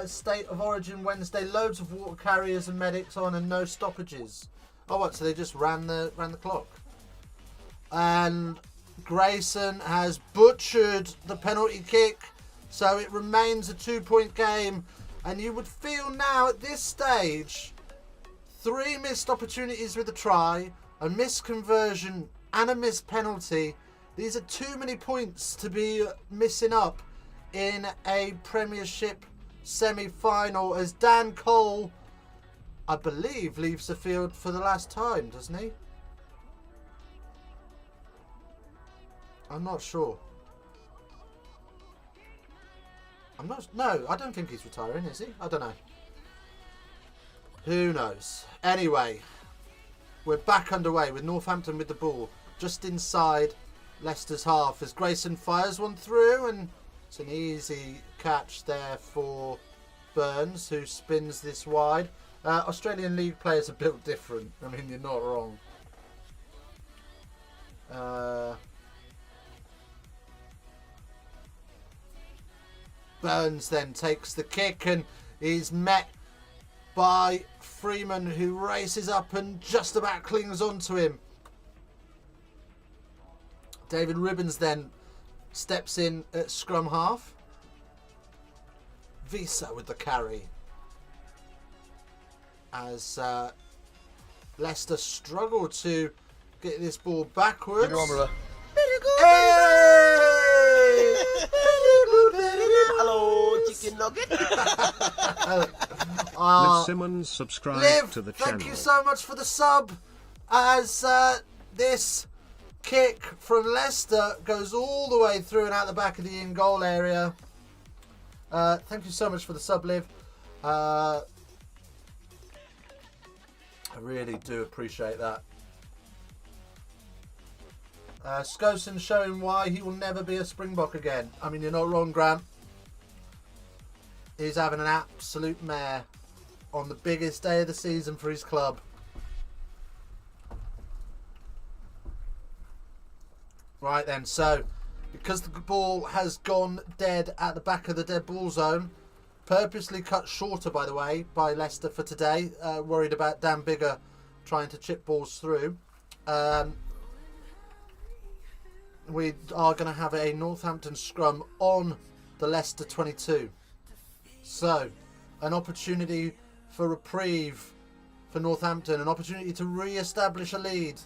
State of Origin Wednesday. Loads of water carriers and medics on and no stoppages. Oh, what? So they just ran the clock. And Grayson has butchered the penalty kick, so it remains a 2-point game. And you would feel now at this stage, 3 missed opportunities with a try, a missed conversion, and a missed penalty. These are too many points to be missing up in a Premiership Semi-Final, as Dan Cole, I believe, leaves the field for the last time, doesn't he? I'm not sure. No, I don't think he's retiring, is he? I don't know. Who knows? Anyway, we're back underway with Northampton with the ball just inside Leicester's half as Grayson fires one through, and it's an easy catch there for Burns, who spins this wide. Australian League players are built different. I mean, you're not wrong. Burns then takes the kick and is met by Freeman, who races up and just about clings onto him. David Ribbons then steps in at scrum half. Visa with the carry as Leicester struggle to get this ball backwards. Give me one, brother. Hey! Hello, chicken nugget. Liv Simmons, subscribe Liv, to the channel. thank you so much for the sub. As this kick from Leicester goes all the way through and out the back of the in-goal area. Thank you so much for the sub, Liv. I really do appreciate that. Skosen showing why he will never be a Springbok again. I mean, you're not wrong, Grant. He's having an absolute mare on the biggest day of the season for his club. Right then, so because the ball has gone dead at the back of the dead ball zone, purposely cut shorter, by the way, by Leicester for today, worried about Dan Bigger trying to chip balls through. We are going to have a Northampton scrum on the Leicester 22. So, an opportunity for reprieve for Northampton, an opportunity to re-establish a lead.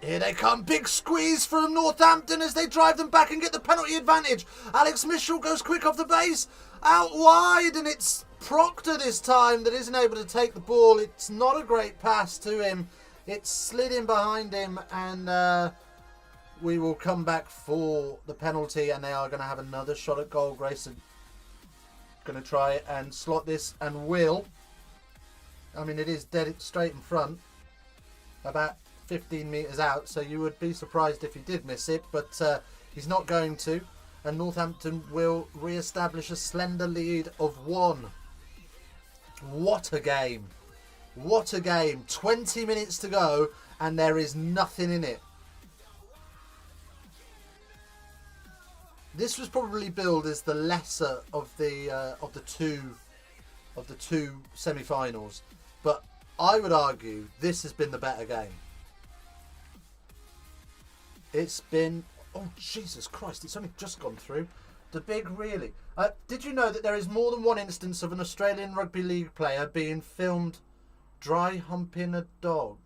Here they come. Big squeeze from Northampton as they drive them back and get the penalty advantage. Alex Mitchell goes quick off the base. Out wide, and it's Proctor this time that isn't able to take the ball. It's not a great pass to him. It slid in behind him, and we will come back for the penalty, and they are going to have another shot at goal. Grayson going to try and slot this, and will. I mean, it is dead straight in front, about 15 metres out, so you would be surprised if he did miss it, but he's not going to, and Northampton will re-establish a slender lead of 1. What a game. What a game. 20 minutes to go, and there is nothing in it. This was probably billed as the lesser of the two semi-finals, but I would argue this has been the better game. It's been... Oh, Jesus Christ, it's only just gone through. The big, really. Did you know that there is more than one instance of an Australian Rugby League player being filmed dry humping a dog?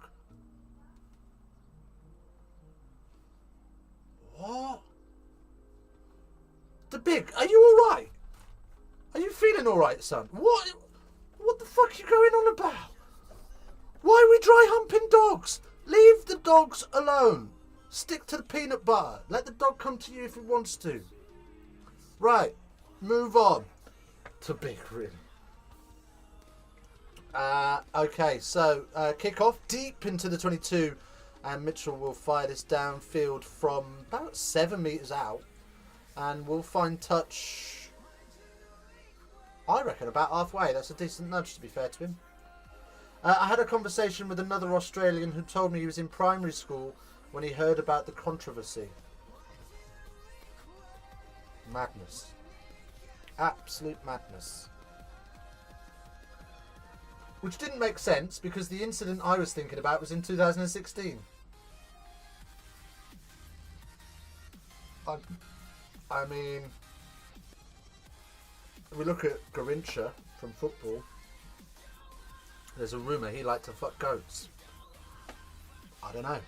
What? The big, are you alright? Are you feeling alright, son? What the fuck are you going on about? Why are we dry humping dogs? Leave the dogs alone. Stick to the peanut butter. Let the dog come to you if it wants to. Right, move on to big, really. Okay, so kick off deep into the 22, and Mitchell will fire this downfield from about 7 metres out, and we'll find touch, I reckon, about halfway. That's a decent nudge, to be fair to him. I had a conversation with another Australian who told me he was in primary school when he heard about the controversy. Madness. Absolute madness. Which didn't make sense because the incident I was thinking about was in 2016. I mean, if we look at Garincha from football, there's a rumour he liked to fuck goats. I don't know.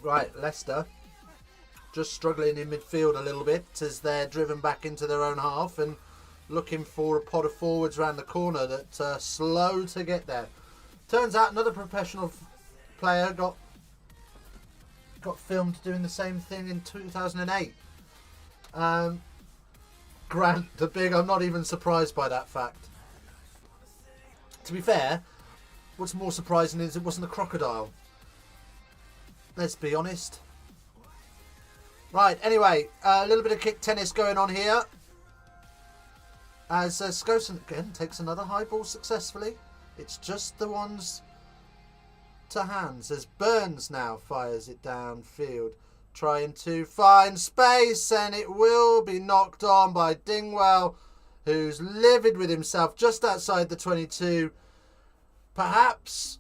Right, Leicester just struggling in midfield a little bit as they're driven back into their own half and looking for a pod of forwards around the corner that are slow to get there. Turns out another professional player got filmed doing the same thing in 2008. Grant the big, I'm not even surprised by that fact. To be fair, what's more surprising is it wasn't a crocodile. Let's be honest. Right, anyway, a little bit of kick tennis going on here. As Skosen again takes another high ball successfully. It's just the ones to hands as Burns now fires it downfield. Trying to find space, and it will be knocked on by Dingwell, who's livid with himself just outside the 22. Perhaps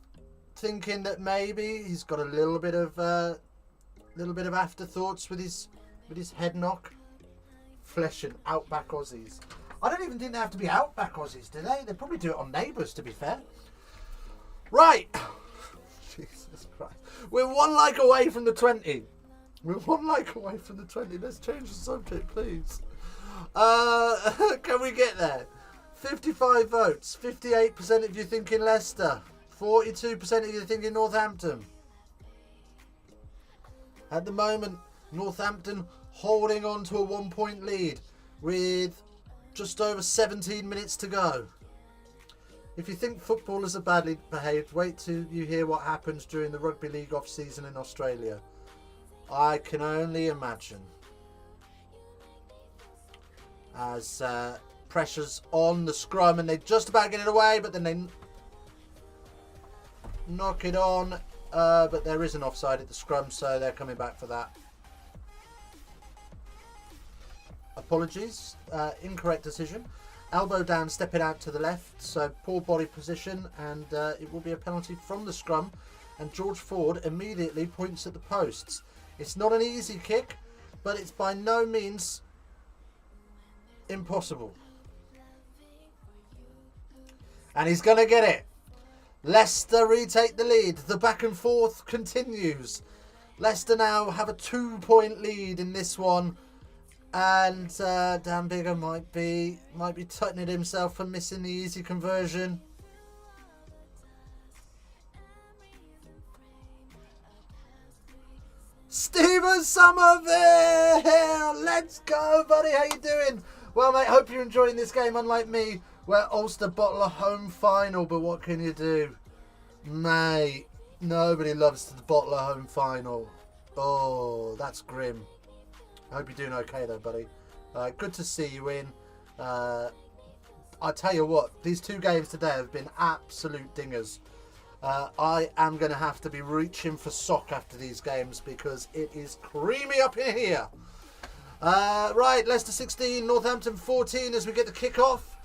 thinking that maybe he's got a little bit of afterthoughts with his head knock. Flesh and Outback Aussies. I don't even think they have to be Outback Aussies, do they? They probably do it on Neighbours, to be fair. Right. Jesus Christ. We're one like away from the 20. We're one like away from the 20. Let's change the subject, please. Can we get there? 55 votes. 58% of you thinking Leicester. 42% of you thinking Northampton. At the moment, Northampton holding on to a 1-point lead with just over 17 minutes to go. If you think footballers are badly behaved, wait till you hear what happens during the Rugby League off-season in Australia. I can only imagine. As pressure's on the scrum and they just about get it away, but then they knock it on. But there is an offside at the scrum, so they're coming back for that. Apologies. Incorrect decision. Elbow down, stepping out to the left, so poor body position, and it will be a penalty from the scrum. And George Ford immediately points at the posts. It's not an easy kick, but it's by no means impossible. And he's going to get it. Leicester retake the lead. The back and forth continues. Leicester now have a 2-point lead in this one. And Dan Bigger might be tutting it himself for missing the easy conversion. Stephen Somerville! Let's go, buddy. How you doing? Well, mate, hope you're enjoying this game, unlike me, where Ulster bottle a home final. But what can you do? Mate, nobody loves to bottle a home final. Oh, that's grim. I hope you're doing okay, though, buddy. Good to see you in. I tell you what, these 2 games today have been absolute dingers. I am going to have to be reaching for sock after these games because it is creamy up in here. Right, Leicester 16, Northampton 14 as we get the kick-off.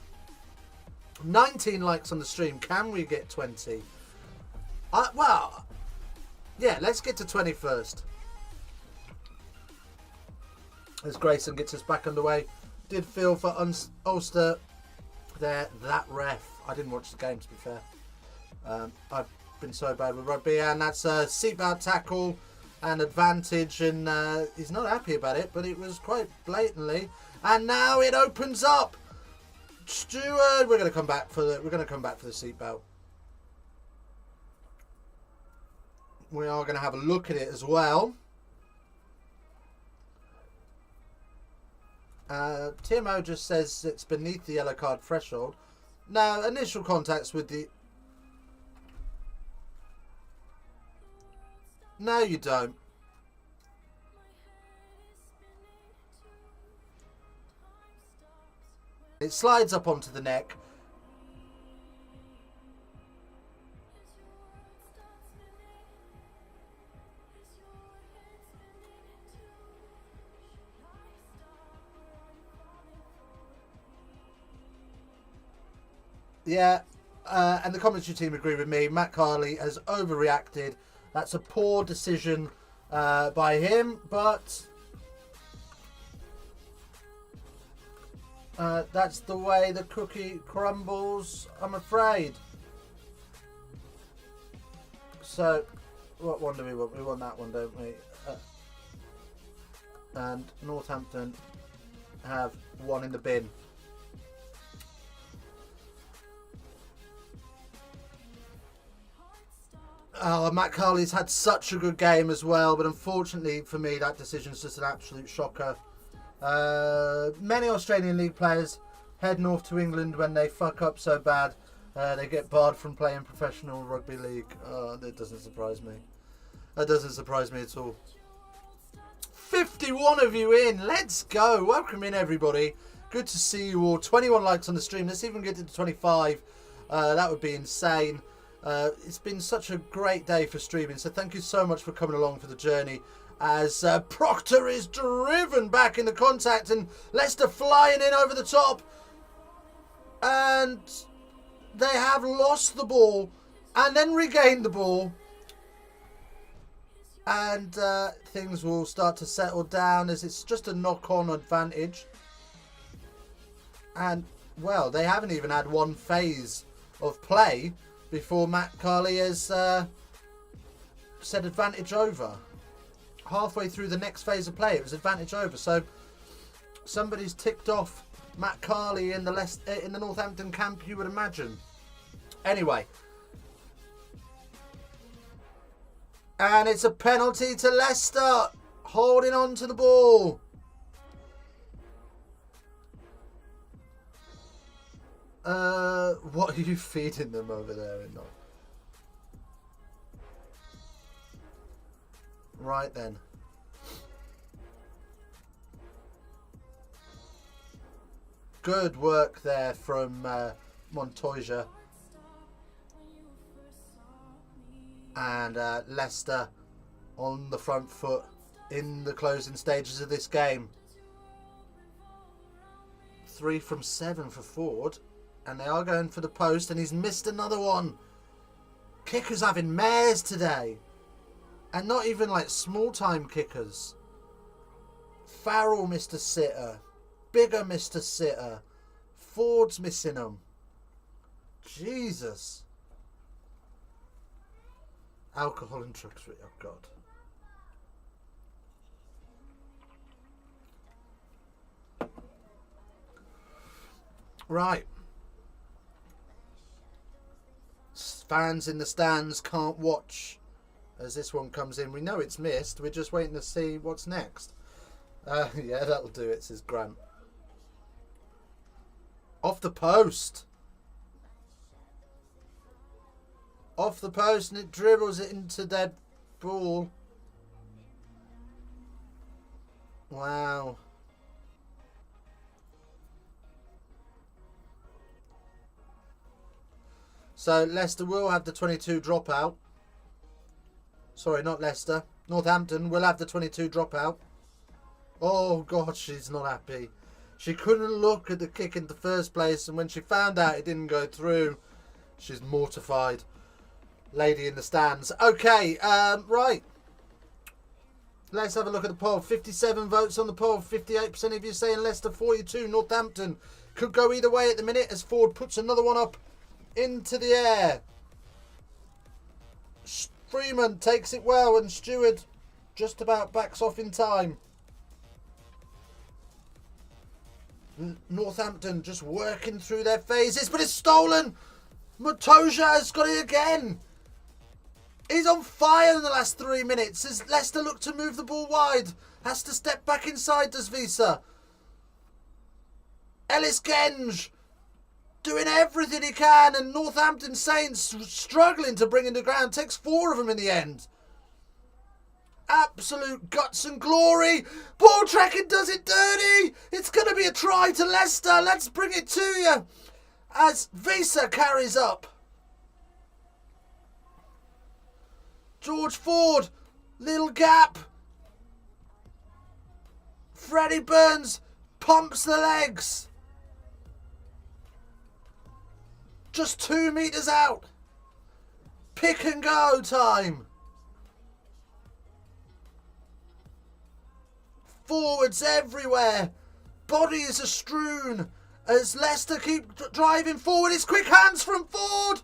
19 likes on the stream. Can we get 20? Well, yeah, let's get to 20 first. As Grayson gets us back underway. Did feel for Ulster there, that ref. I didn't watch the game, to be fair. I've been so bad with rugby, and that's a seatbelt tackle and advantage, and he's not happy about it, but it was quite blatantly. And now it opens up. Stewart, we're going to come back for the seatbelt. We are going to have a look at it as well. TMO just says it's beneath the yellow card threshold. Now, initial contacts with the... No, you don't. It slides up onto the neck. Yeah, and the commentary team agree with me. Matt Carley has overreacted. That's a poor decision by him, but that's the way the cookie crumbles, I'm afraid. So, what one do we want? We want that one, don't we? And Northampton have one in the bin. Oh, Matt Carley's had such a good game as well, but unfortunately for me, that decision's just an absolute shocker. Many Australian League players head north to England when they fuck up so bad they get barred from playing professional rugby league. Oh, that doesn't surprise me. That doesn't surprise me at all. 51 of you in. Let's go. Welcome in, everybody. Good to see you all. 21 likes on the stream. Let's even get to 25. That would be insane. It's been such a great day for streaming, so thank you so much for coming along for the journey as Proctor is driven back into contact and Leicester flying in over the top, and they have lost the ball and then regained the ball, and things will start to settle down as it's just a knock-on advantage. And well, they haven't even had one phase of play before Matt Carley has said advantage over. Halfway through the next phase of play, it was advantage over. So somebody's ticked off Matt Carley in the Northampton camp, you would imagine. Anyway, and it's a penalty to Leicester, holding on to the ball. What are you feeding them over there in North? Right then. Good work there from Montoya. And Leicester on the front foot in the closing stages of this game. 3 from 7 for Ford. And they are going for the post, and he's missed another one. Kickers having mares today. And not even like small-time kickers. Farrell missed a sitter. Bigger missed a sitter. Ford's missing them. Jesus. Alcohol and drugs. Oh, God. Right. Fans in the stands can't watch as this one comes in. We know it's missed. We're just waiting to see what's next. Yeah, that'll do it, says Grant. Off the post. Off the post, and it dribbles it into dead ball. Wow. So Leicester will have the 22 dropout. Sorry, not Leicester. Northampton will have the 22 dropout. Oh, God, she's not happy. She couldn't look at the kick in the first place, and when she found out it didn't go through, she's mortified. Lady in the stands. Okay, right. Let's have a look at the poll. 57 votes on the poll. 58% of you saying Leicester, 42 Northampton. Could go either way at the minute as Ford puts another one up into the air. Freeman takes it well, and Stewart just about backs off in time. Northampton just working through their phases, but it's stolen. Matoja has got it again. He's on fire in the last 3 minutes as Leicester look to move the ball wide. Has to step back inside, does Visa. Ellis Genge doing everything he can, and Northampton Saints struggling to bring him to ground. Takes 4 of them in the end. Absolute guts and glory. Ball tracking does it dirty. It's going to be a try to Leicester. Let's bring it to you as Visa carries up. George Ford, little gap. Freddie Burns pumps the legs. Just 2 metres out. Pick and go time. Forwards everywhere. Bodies are strewn as Leicester keep driving forward. It's quick hands from Ford.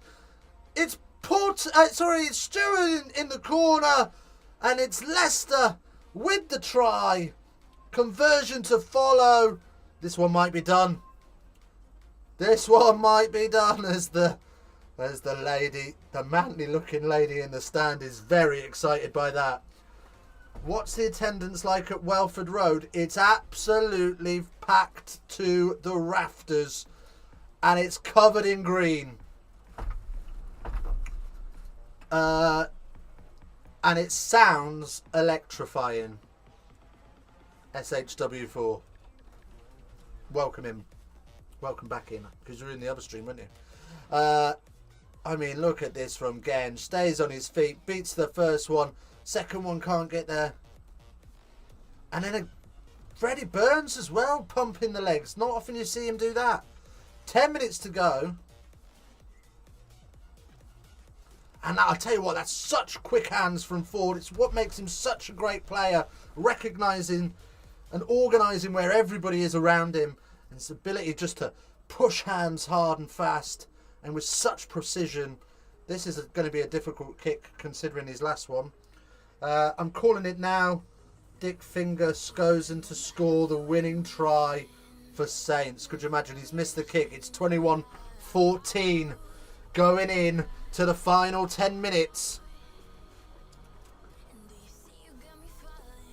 It's it's Stewart in the corner, and it's Leicester with the try. Conversion to follow. This one might be done. This one might be done as the lady, the manly looking lady in the stand is very excited by that. What's the attendance like at Welford Road? It's absolutely packed to the rafters, and it's covered in green. And it sounds electrifying. SHW4. Welcome in. Welcome back in, because you're in the other stream, weren't you? I mean, look at this from Genge. Stays on his feet, beats the first one. Second one can't get there. And then Freddie Burns as well, pumping the legs. Not often you see him do that. 10 minutes to go. And I'll tell you what, that's such quick hands from Ford. It's what makes him such a great player. Recognising and organising where everybody is around him. And his ability just to push hands hard and fast. And with such precision. This is going to be a difficult kick considering his last one. I'm calling it now. Dick Finger goes in to score the winning try for Saints. Could you imagine? He's missed the kick. It's 21-14 going in to the final 10 minutes.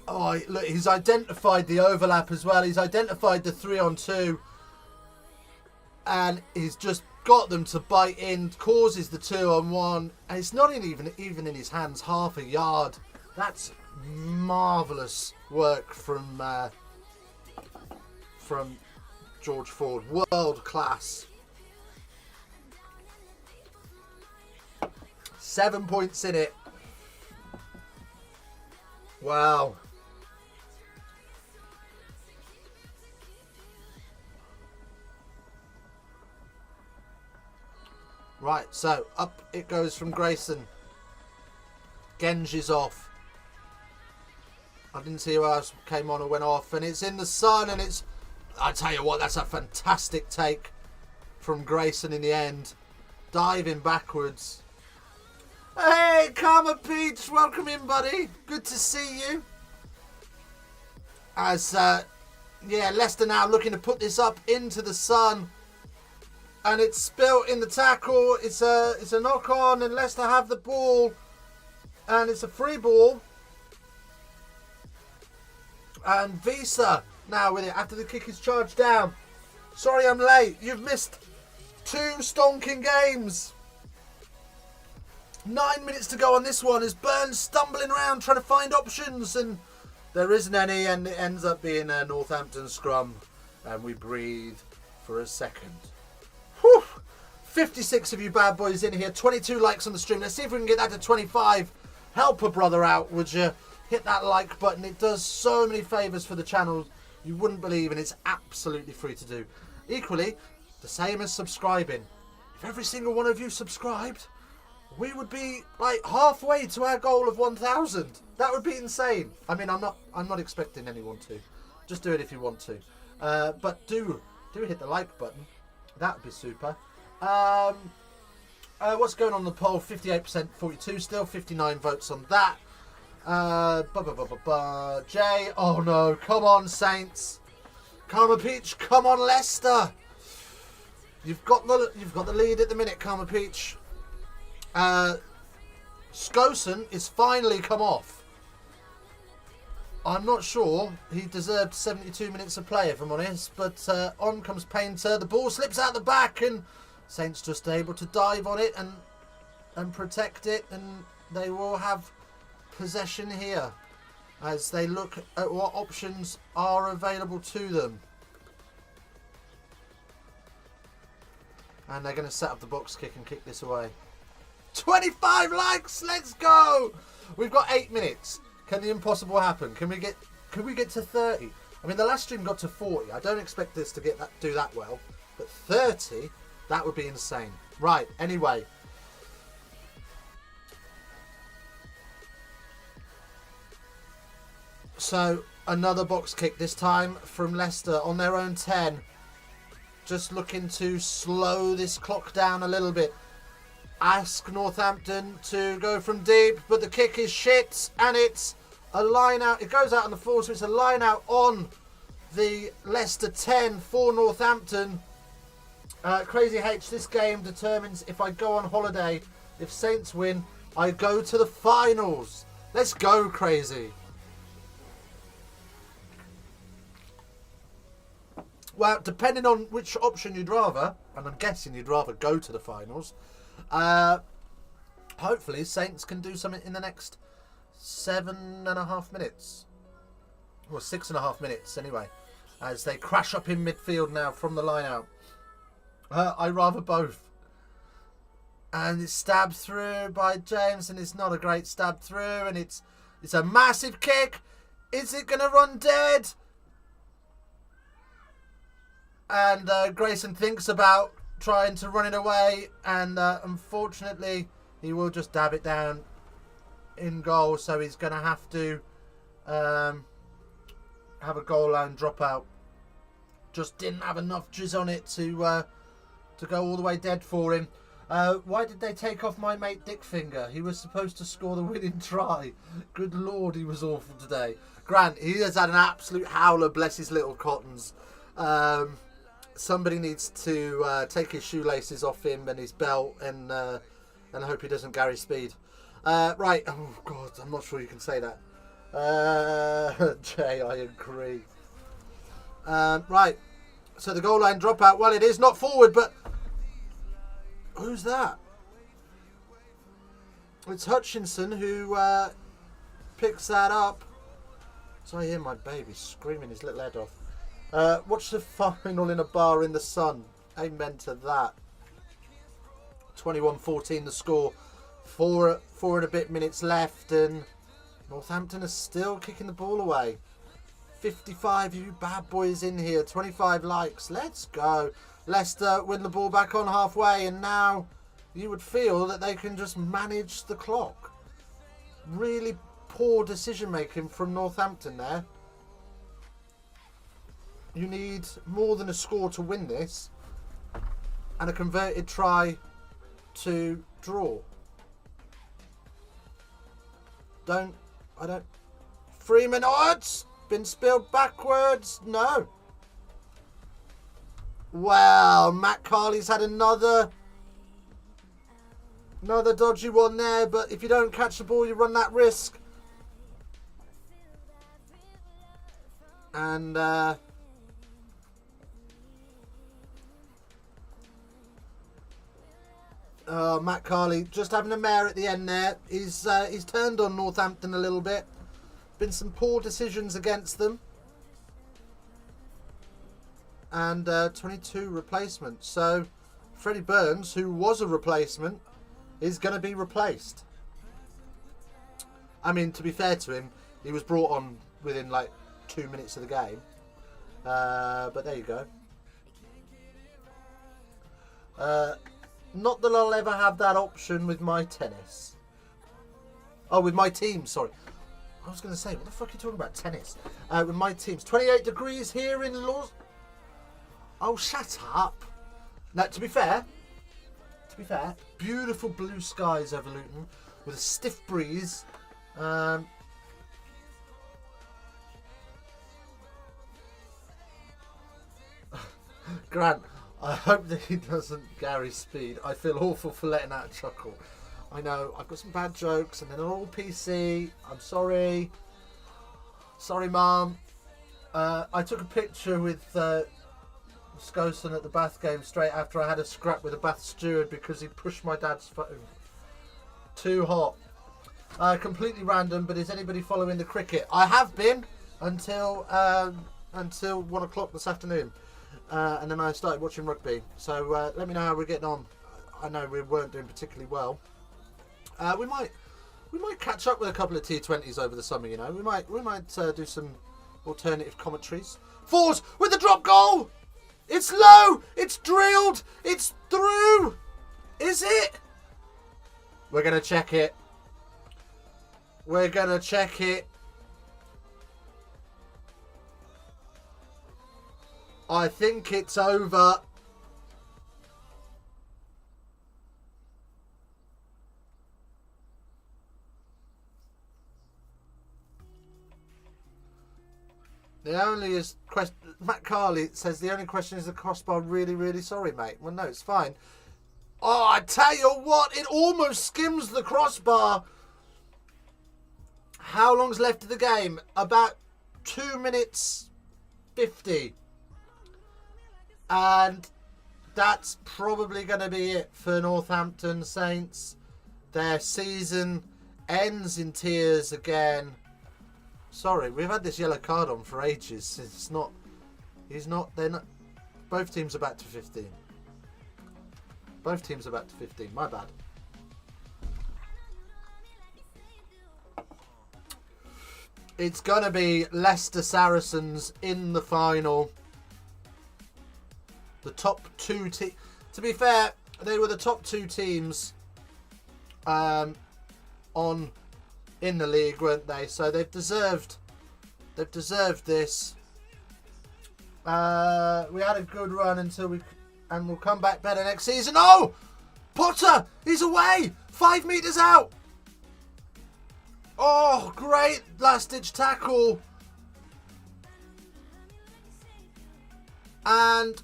Oh, look, he's identified the overlap as well. He's identified the 3-on-2. And he's just got them to bite in, causes the 2-on-1. And it's not even in his hands, half a yard. That's marvellous work from George Ford. World class. 7 points in it. Wow. Right, so up it goes from Grayson. Genge is off. I didn't see who else came on or went off. And it's in the sun, and it's... I tell you what, that's a fantastic take from Grayson in the end. Diving backwards. Hey, Karma Peach, welcome in, buddy. Good to see you. As, yeah, Leicester now looking to put this up into the sun. And it's spilt in the tackle. It's a knock on, and Leicester have the ball. And it's a free ball. And Visa now with it after the kick is charged down. Sorry I'm late. You've missed 2 stonking games. 9 minutes to go on this one as Burns stumbling around trying to find options, and there isn't any, and it ends up being a Northampton scrum, and we breathe for a second. Whew. 56 of you bad boys in here, 22 likes on the stream. Let's see if we can get that to 25. Help a brother out, would you? Hit that like button. It does so many favours for the channel you wouldn't believe, and it's absolutely free to do. Equally, the same as subscribing. If every single one of you subscribed, we would be like halfway to our goal of 1,000. That would be insane. I mean, I'm not expecting anyone to. Just do it if you want to. But do hit the like button. That would be super. What's going on the poll? 58%, 42 still. 59 votes on that. Jay, oh no, come on Saints. Karma Peach, come on Leicester. You've got the lead at the minute, Karma Peach. Skosen is finally come off. I'm not sure he deserved 72 minutes of play, if I'm honest, but on comes Painter. The ball slips out the back, and Saints just able to dive on it and protect it, and they will have possession here as they look at what options are available to them. And they're going to set up the box kick and kick this away. 25 likes, let's go. We've got 8 minutes. Can the impossible happen? Can we get to 30? I mean, the last stream got to 40. I don't expect this to do that well, but 30, that would be insane. Right, anyway. So another box kick, this time from Leicester on their own 10. Just looking to slow this clock down a little bit. Ask Northampton to go from deep, but the kick is shit, and it's a line out. It goes out on the floor, so it's a line out on the Leicester 10 for Northampton. Crazy H, this game determines if I go on holiday. If Saints win, I go to the finals. Let's go, Crazy. Well, depending on which option you'd rather, and I'm guessing you'd rather go to the finals, hopefully Saints can do something in the next 7.5 minutes. Well, 6.5 minutes anyway, as they crash up in midfield now from the line out. I rather both. And it's stabbed through by James, and it's not a great stab through, and it's a massive kick. Is it going to run dead? And Grayson thinks about trying to run it away, and unfortunately he will just dab it down in goal, so he's going to have to have a goal line dropout. Just didn't have enough jizz on it to go all the way dead for him. Why did they take off my mate Dickfinger? He was supposed to score the winning try. Good lord, he was awful today. Grant, he has had an absolute howler, bless his little cottons. Somebody needs to take his shoelaces off him and his belt, and I hope he doesn't Gary Speed. Right, oh god, I'm not sure you can say that. Jay, I agree. Right, so the goal line dropout, well, it is not forward, but who's that? It's Hutchinson who picks that up. So I hear my baby screaming his little head off. Watch the final in a bar in the sun. Amen to that. 21-14 the score. Four and a bit minutes left, and Northampton are still kicking the ball away. 55 you bad boys in here. 25 likes. Let's go. Leicester win the ball back on halfway, and now you would feel that they can just manage the clock. Really poor decision making from Northampton there. You need more than a score to win this, and a converted try to draw. I don't. 3 minutes. Been spilled backwards. No. Well, Matt Carley's had another dodgy one there, but if you don't catch the ball, you run that risk. And Matt Carley just having a mare at the end there. He's turned on Northampton a little bit. Been some poor decisions against them. And 22 replacements. So Freddie Burns, who was a replacement, is going to be replaced. I mean, to be fair to him, he was brought on within like 2 minutes of the game. But there you go. Not that I'll ever have that option with my tennis. Oh, with my team, sorry. I was going to say, what the fuck are you talking about? Tennis. With my teams. 28 degrees here in Laws. Oh, shut up. Now, to be fair, beautiful blue skies over Luton with a stiff breeze. Grant, I hope that he doesn't Gary Speed. I feel awful for letting out a chuckle. I know, I've got some bad jokes and they're not all PC. I'm sorry. Sorry, Mum. I took a picture with Skoson at the Bath game straight after I had a scrap with a Bath steward because he pushed my dad's phone. Too hot. Completely random, but is anybody following the cricket? I have been until 1 o'clock this afternoon. And then I started watching rugby. So let me know how we're getting on. I know we weren't doing particularly well. We might catch up with a couple of T20s over the summer. You know, we might do some alternative commentaries. Fours with the drop goal. It's low. It's drilled. It's through. Is it? We're gonna check it. We're gonna check it. I think it's over. The only is question. Matt Carley says the only question is the crossbar. Really, really sorry, mate. Well, no, it's fine. Oh, I tell you what, it almost skims the crossbar. How long's left of the game? About 2 minutes 50. And that's probably going to be it for Northampton Saints. Their season ends in tears again. Sorry, we've had this yellow card on for ages. They're not. Both teams are back to 15. Both teams are back to 15. My bad. It's going to be Leicester Saracens in the final. The top two teams. To be fair, they were the top two teams in the league, weren't they? So they've deserved this. We had a good run and we'll come back better next season. Oh, Potter, he's away, 5 meters out. Oh, great last ditch tackle. And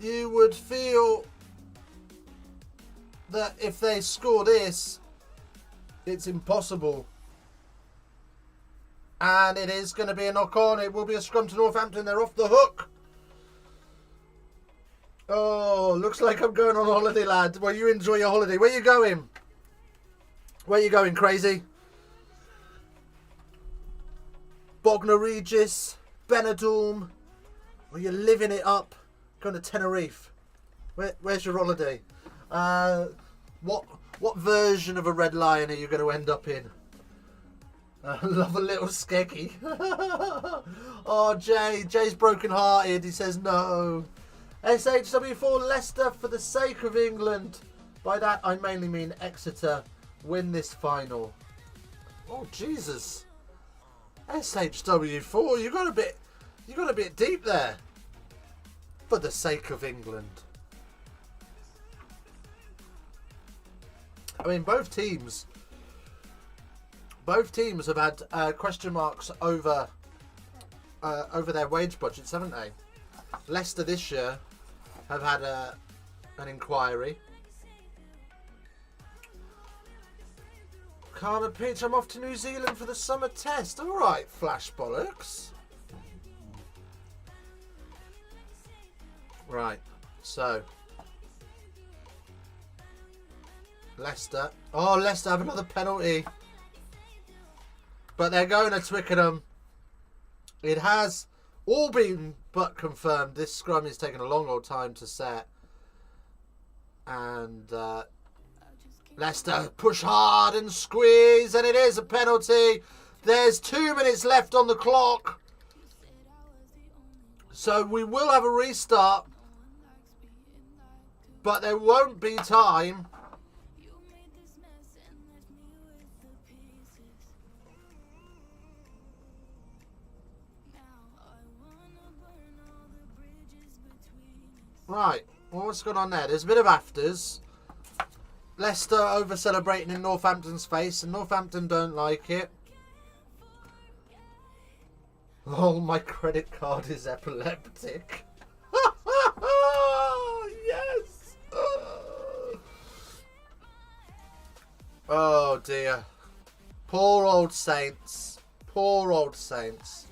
you would feel that if they score this, it's impossible. And it is going to be a knock on. It will be a scrum to Northampton. They're off the hook. Oh, looks like I'm going on holiday, lad. Well, you enjoy your holiday. Where you going? Where you going, crazy? Bognor Regis, Benidorm. Or you're living it up. Going to Tenerife. Where's your holiday? What version of a Red Lion are you going to end up in? I love a little skeggy. Oh, Jay's broken hearted. He says no. SHW4 Leicester for the sake of England. By that I mainly mean Exeter win this final. Oh Jesus. SHW4, you got a bit deep there. For the sake of England. I mean, both teams Both teams have had question marks over their wage budgets, haven't they? Leicester this year have had an inquiry. Karma Peach, I'm off to New Zealand for the summer test. All right, Flash Bollocks. Right, so Leicester. Oh, Leicester have another penalty. But they're going to Twickenham. It has all been but confirmed. This scrum is taking a long old time to set. And Leicester push hard and squeeze. And it is a penalty. There's 2 minutes left on the clock. So we will have a restart. But there won't be time. Right, well, what's going on there? There's a bit of afters. Leicester over celebrating in Northampton's face, and Northampton don't like it. Oh, my credit card is epileptic. Yes! Oh dear. Poor old Saints. Poor old Saints.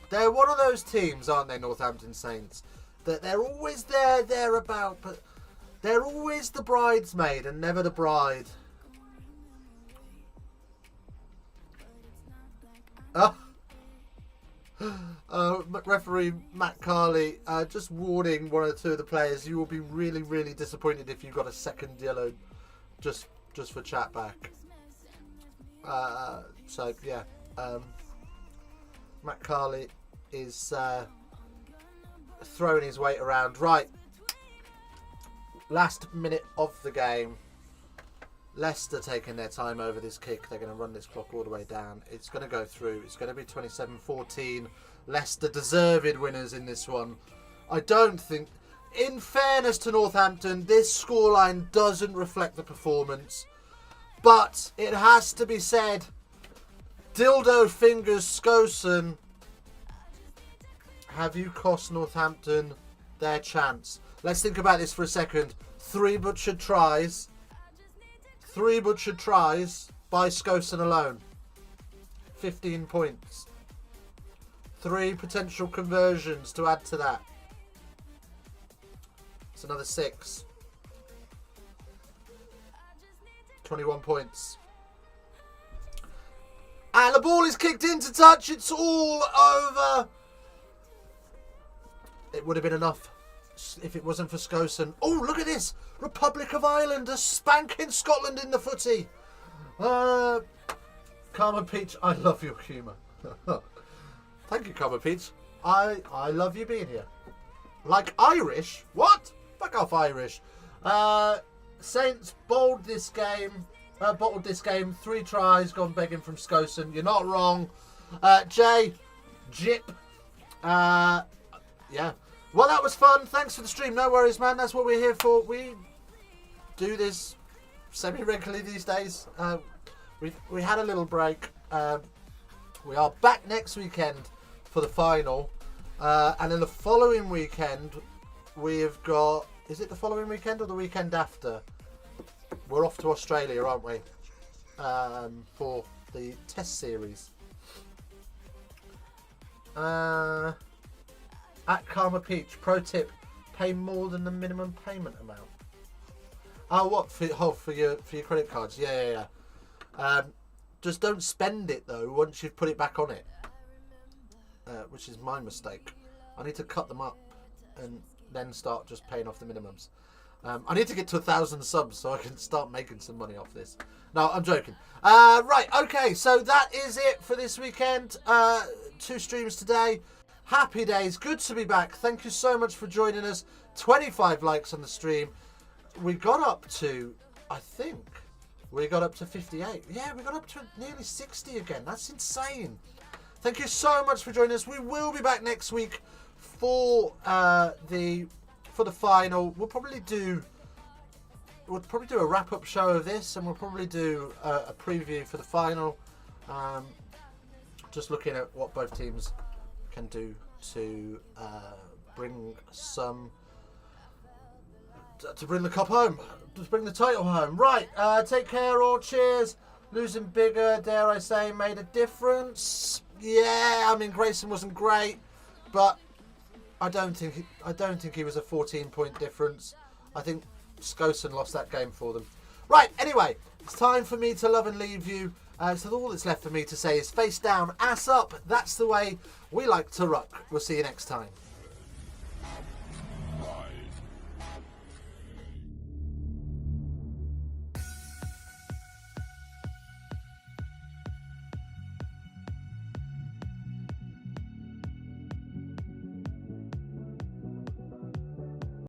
They're one of those teams, aren't they, Northampton Saints? That they're always thereabout, but they're always the bridesmaid and never the bride. Referee Matt Carley just warning one or two of the players, you will be really, really disappointed if you got a second yellow just for chat back. So yeah, Matt Carley is throwing his weight around. Right, last minute of the game. Leicester taking their time over this kick. They're going to run this clock all the way down. It's going to go through. It's going to be 27-14. Leicester deserved winners in this one. I don't think, in fairness to Northampton, this scoreline doesn't reflect the performance. But it has to be said, Dildo Fingers Skosen, have you cost Northampton their chance? Let's think about this for a second. 3 butchered tries. 3 butchered tries by Skosen alone. 15 points. 3 potential conversions to add to that. It's another 6. 21 points. And the ball is kicked into touch. It's all over. It would have been enough if it wasn't for Skosen. Oh, look at this. Republic of Ireland are spanking Scotland in the footy. Karma Peach, I love your humour. Thank you, Karma Peach. I love you being here. Like Irish? What? Fuck off, Irish. Saints bottled this game. 3 tries, gone begging from Skosen. You're not wrong. Jip. Yeah. Well, that was fun. Thanks for the stream. No worries, man. That's what we're here for. We do this semi-regularly these days. We had a little break. We are back next weekend for the final. And then the following weekend, we've got... Is it the following weekend or the weekend after? We're off to Australia, aren't we? For the test series. At Karma Peach, pro tip: pay more than the minimum payment amount. Oh, what for your credit cards? Yeah. Just don't spend it though once you've put it back on it, which is my mistake. I need to cut them up and then start just paying off the minimums. I need to get to 1,000 subs so I can start making some money off this. No, I'm joking. Right, okay, so that is it for this weekend. 2 streams today. Happy days. Good to be back. Thank you so much for joining us. 25 likes on the stream. We got up to, I think, we got up to 58. Yeah, we got up to nearly 60 again. That's insane. Thank you so much for joining us. We will be back next week for the final. We'll probably do a wrap-up show of this, and we'll probably do a preview for the final. Just looking at what both teams can do to bring the cup home, to bring the title home. Right, take care or cheers. Losing bigger, dare I say, made a difference. Yeah, I mean Grayson wasn't great, but I don't think he was a 14-point difference. I think Skosen lost that game for them. Right, anyway, it's time for me to love and leave you. So all that's left for me to say is face down, ass up. That's the way we like to ruck. We'll see you next time.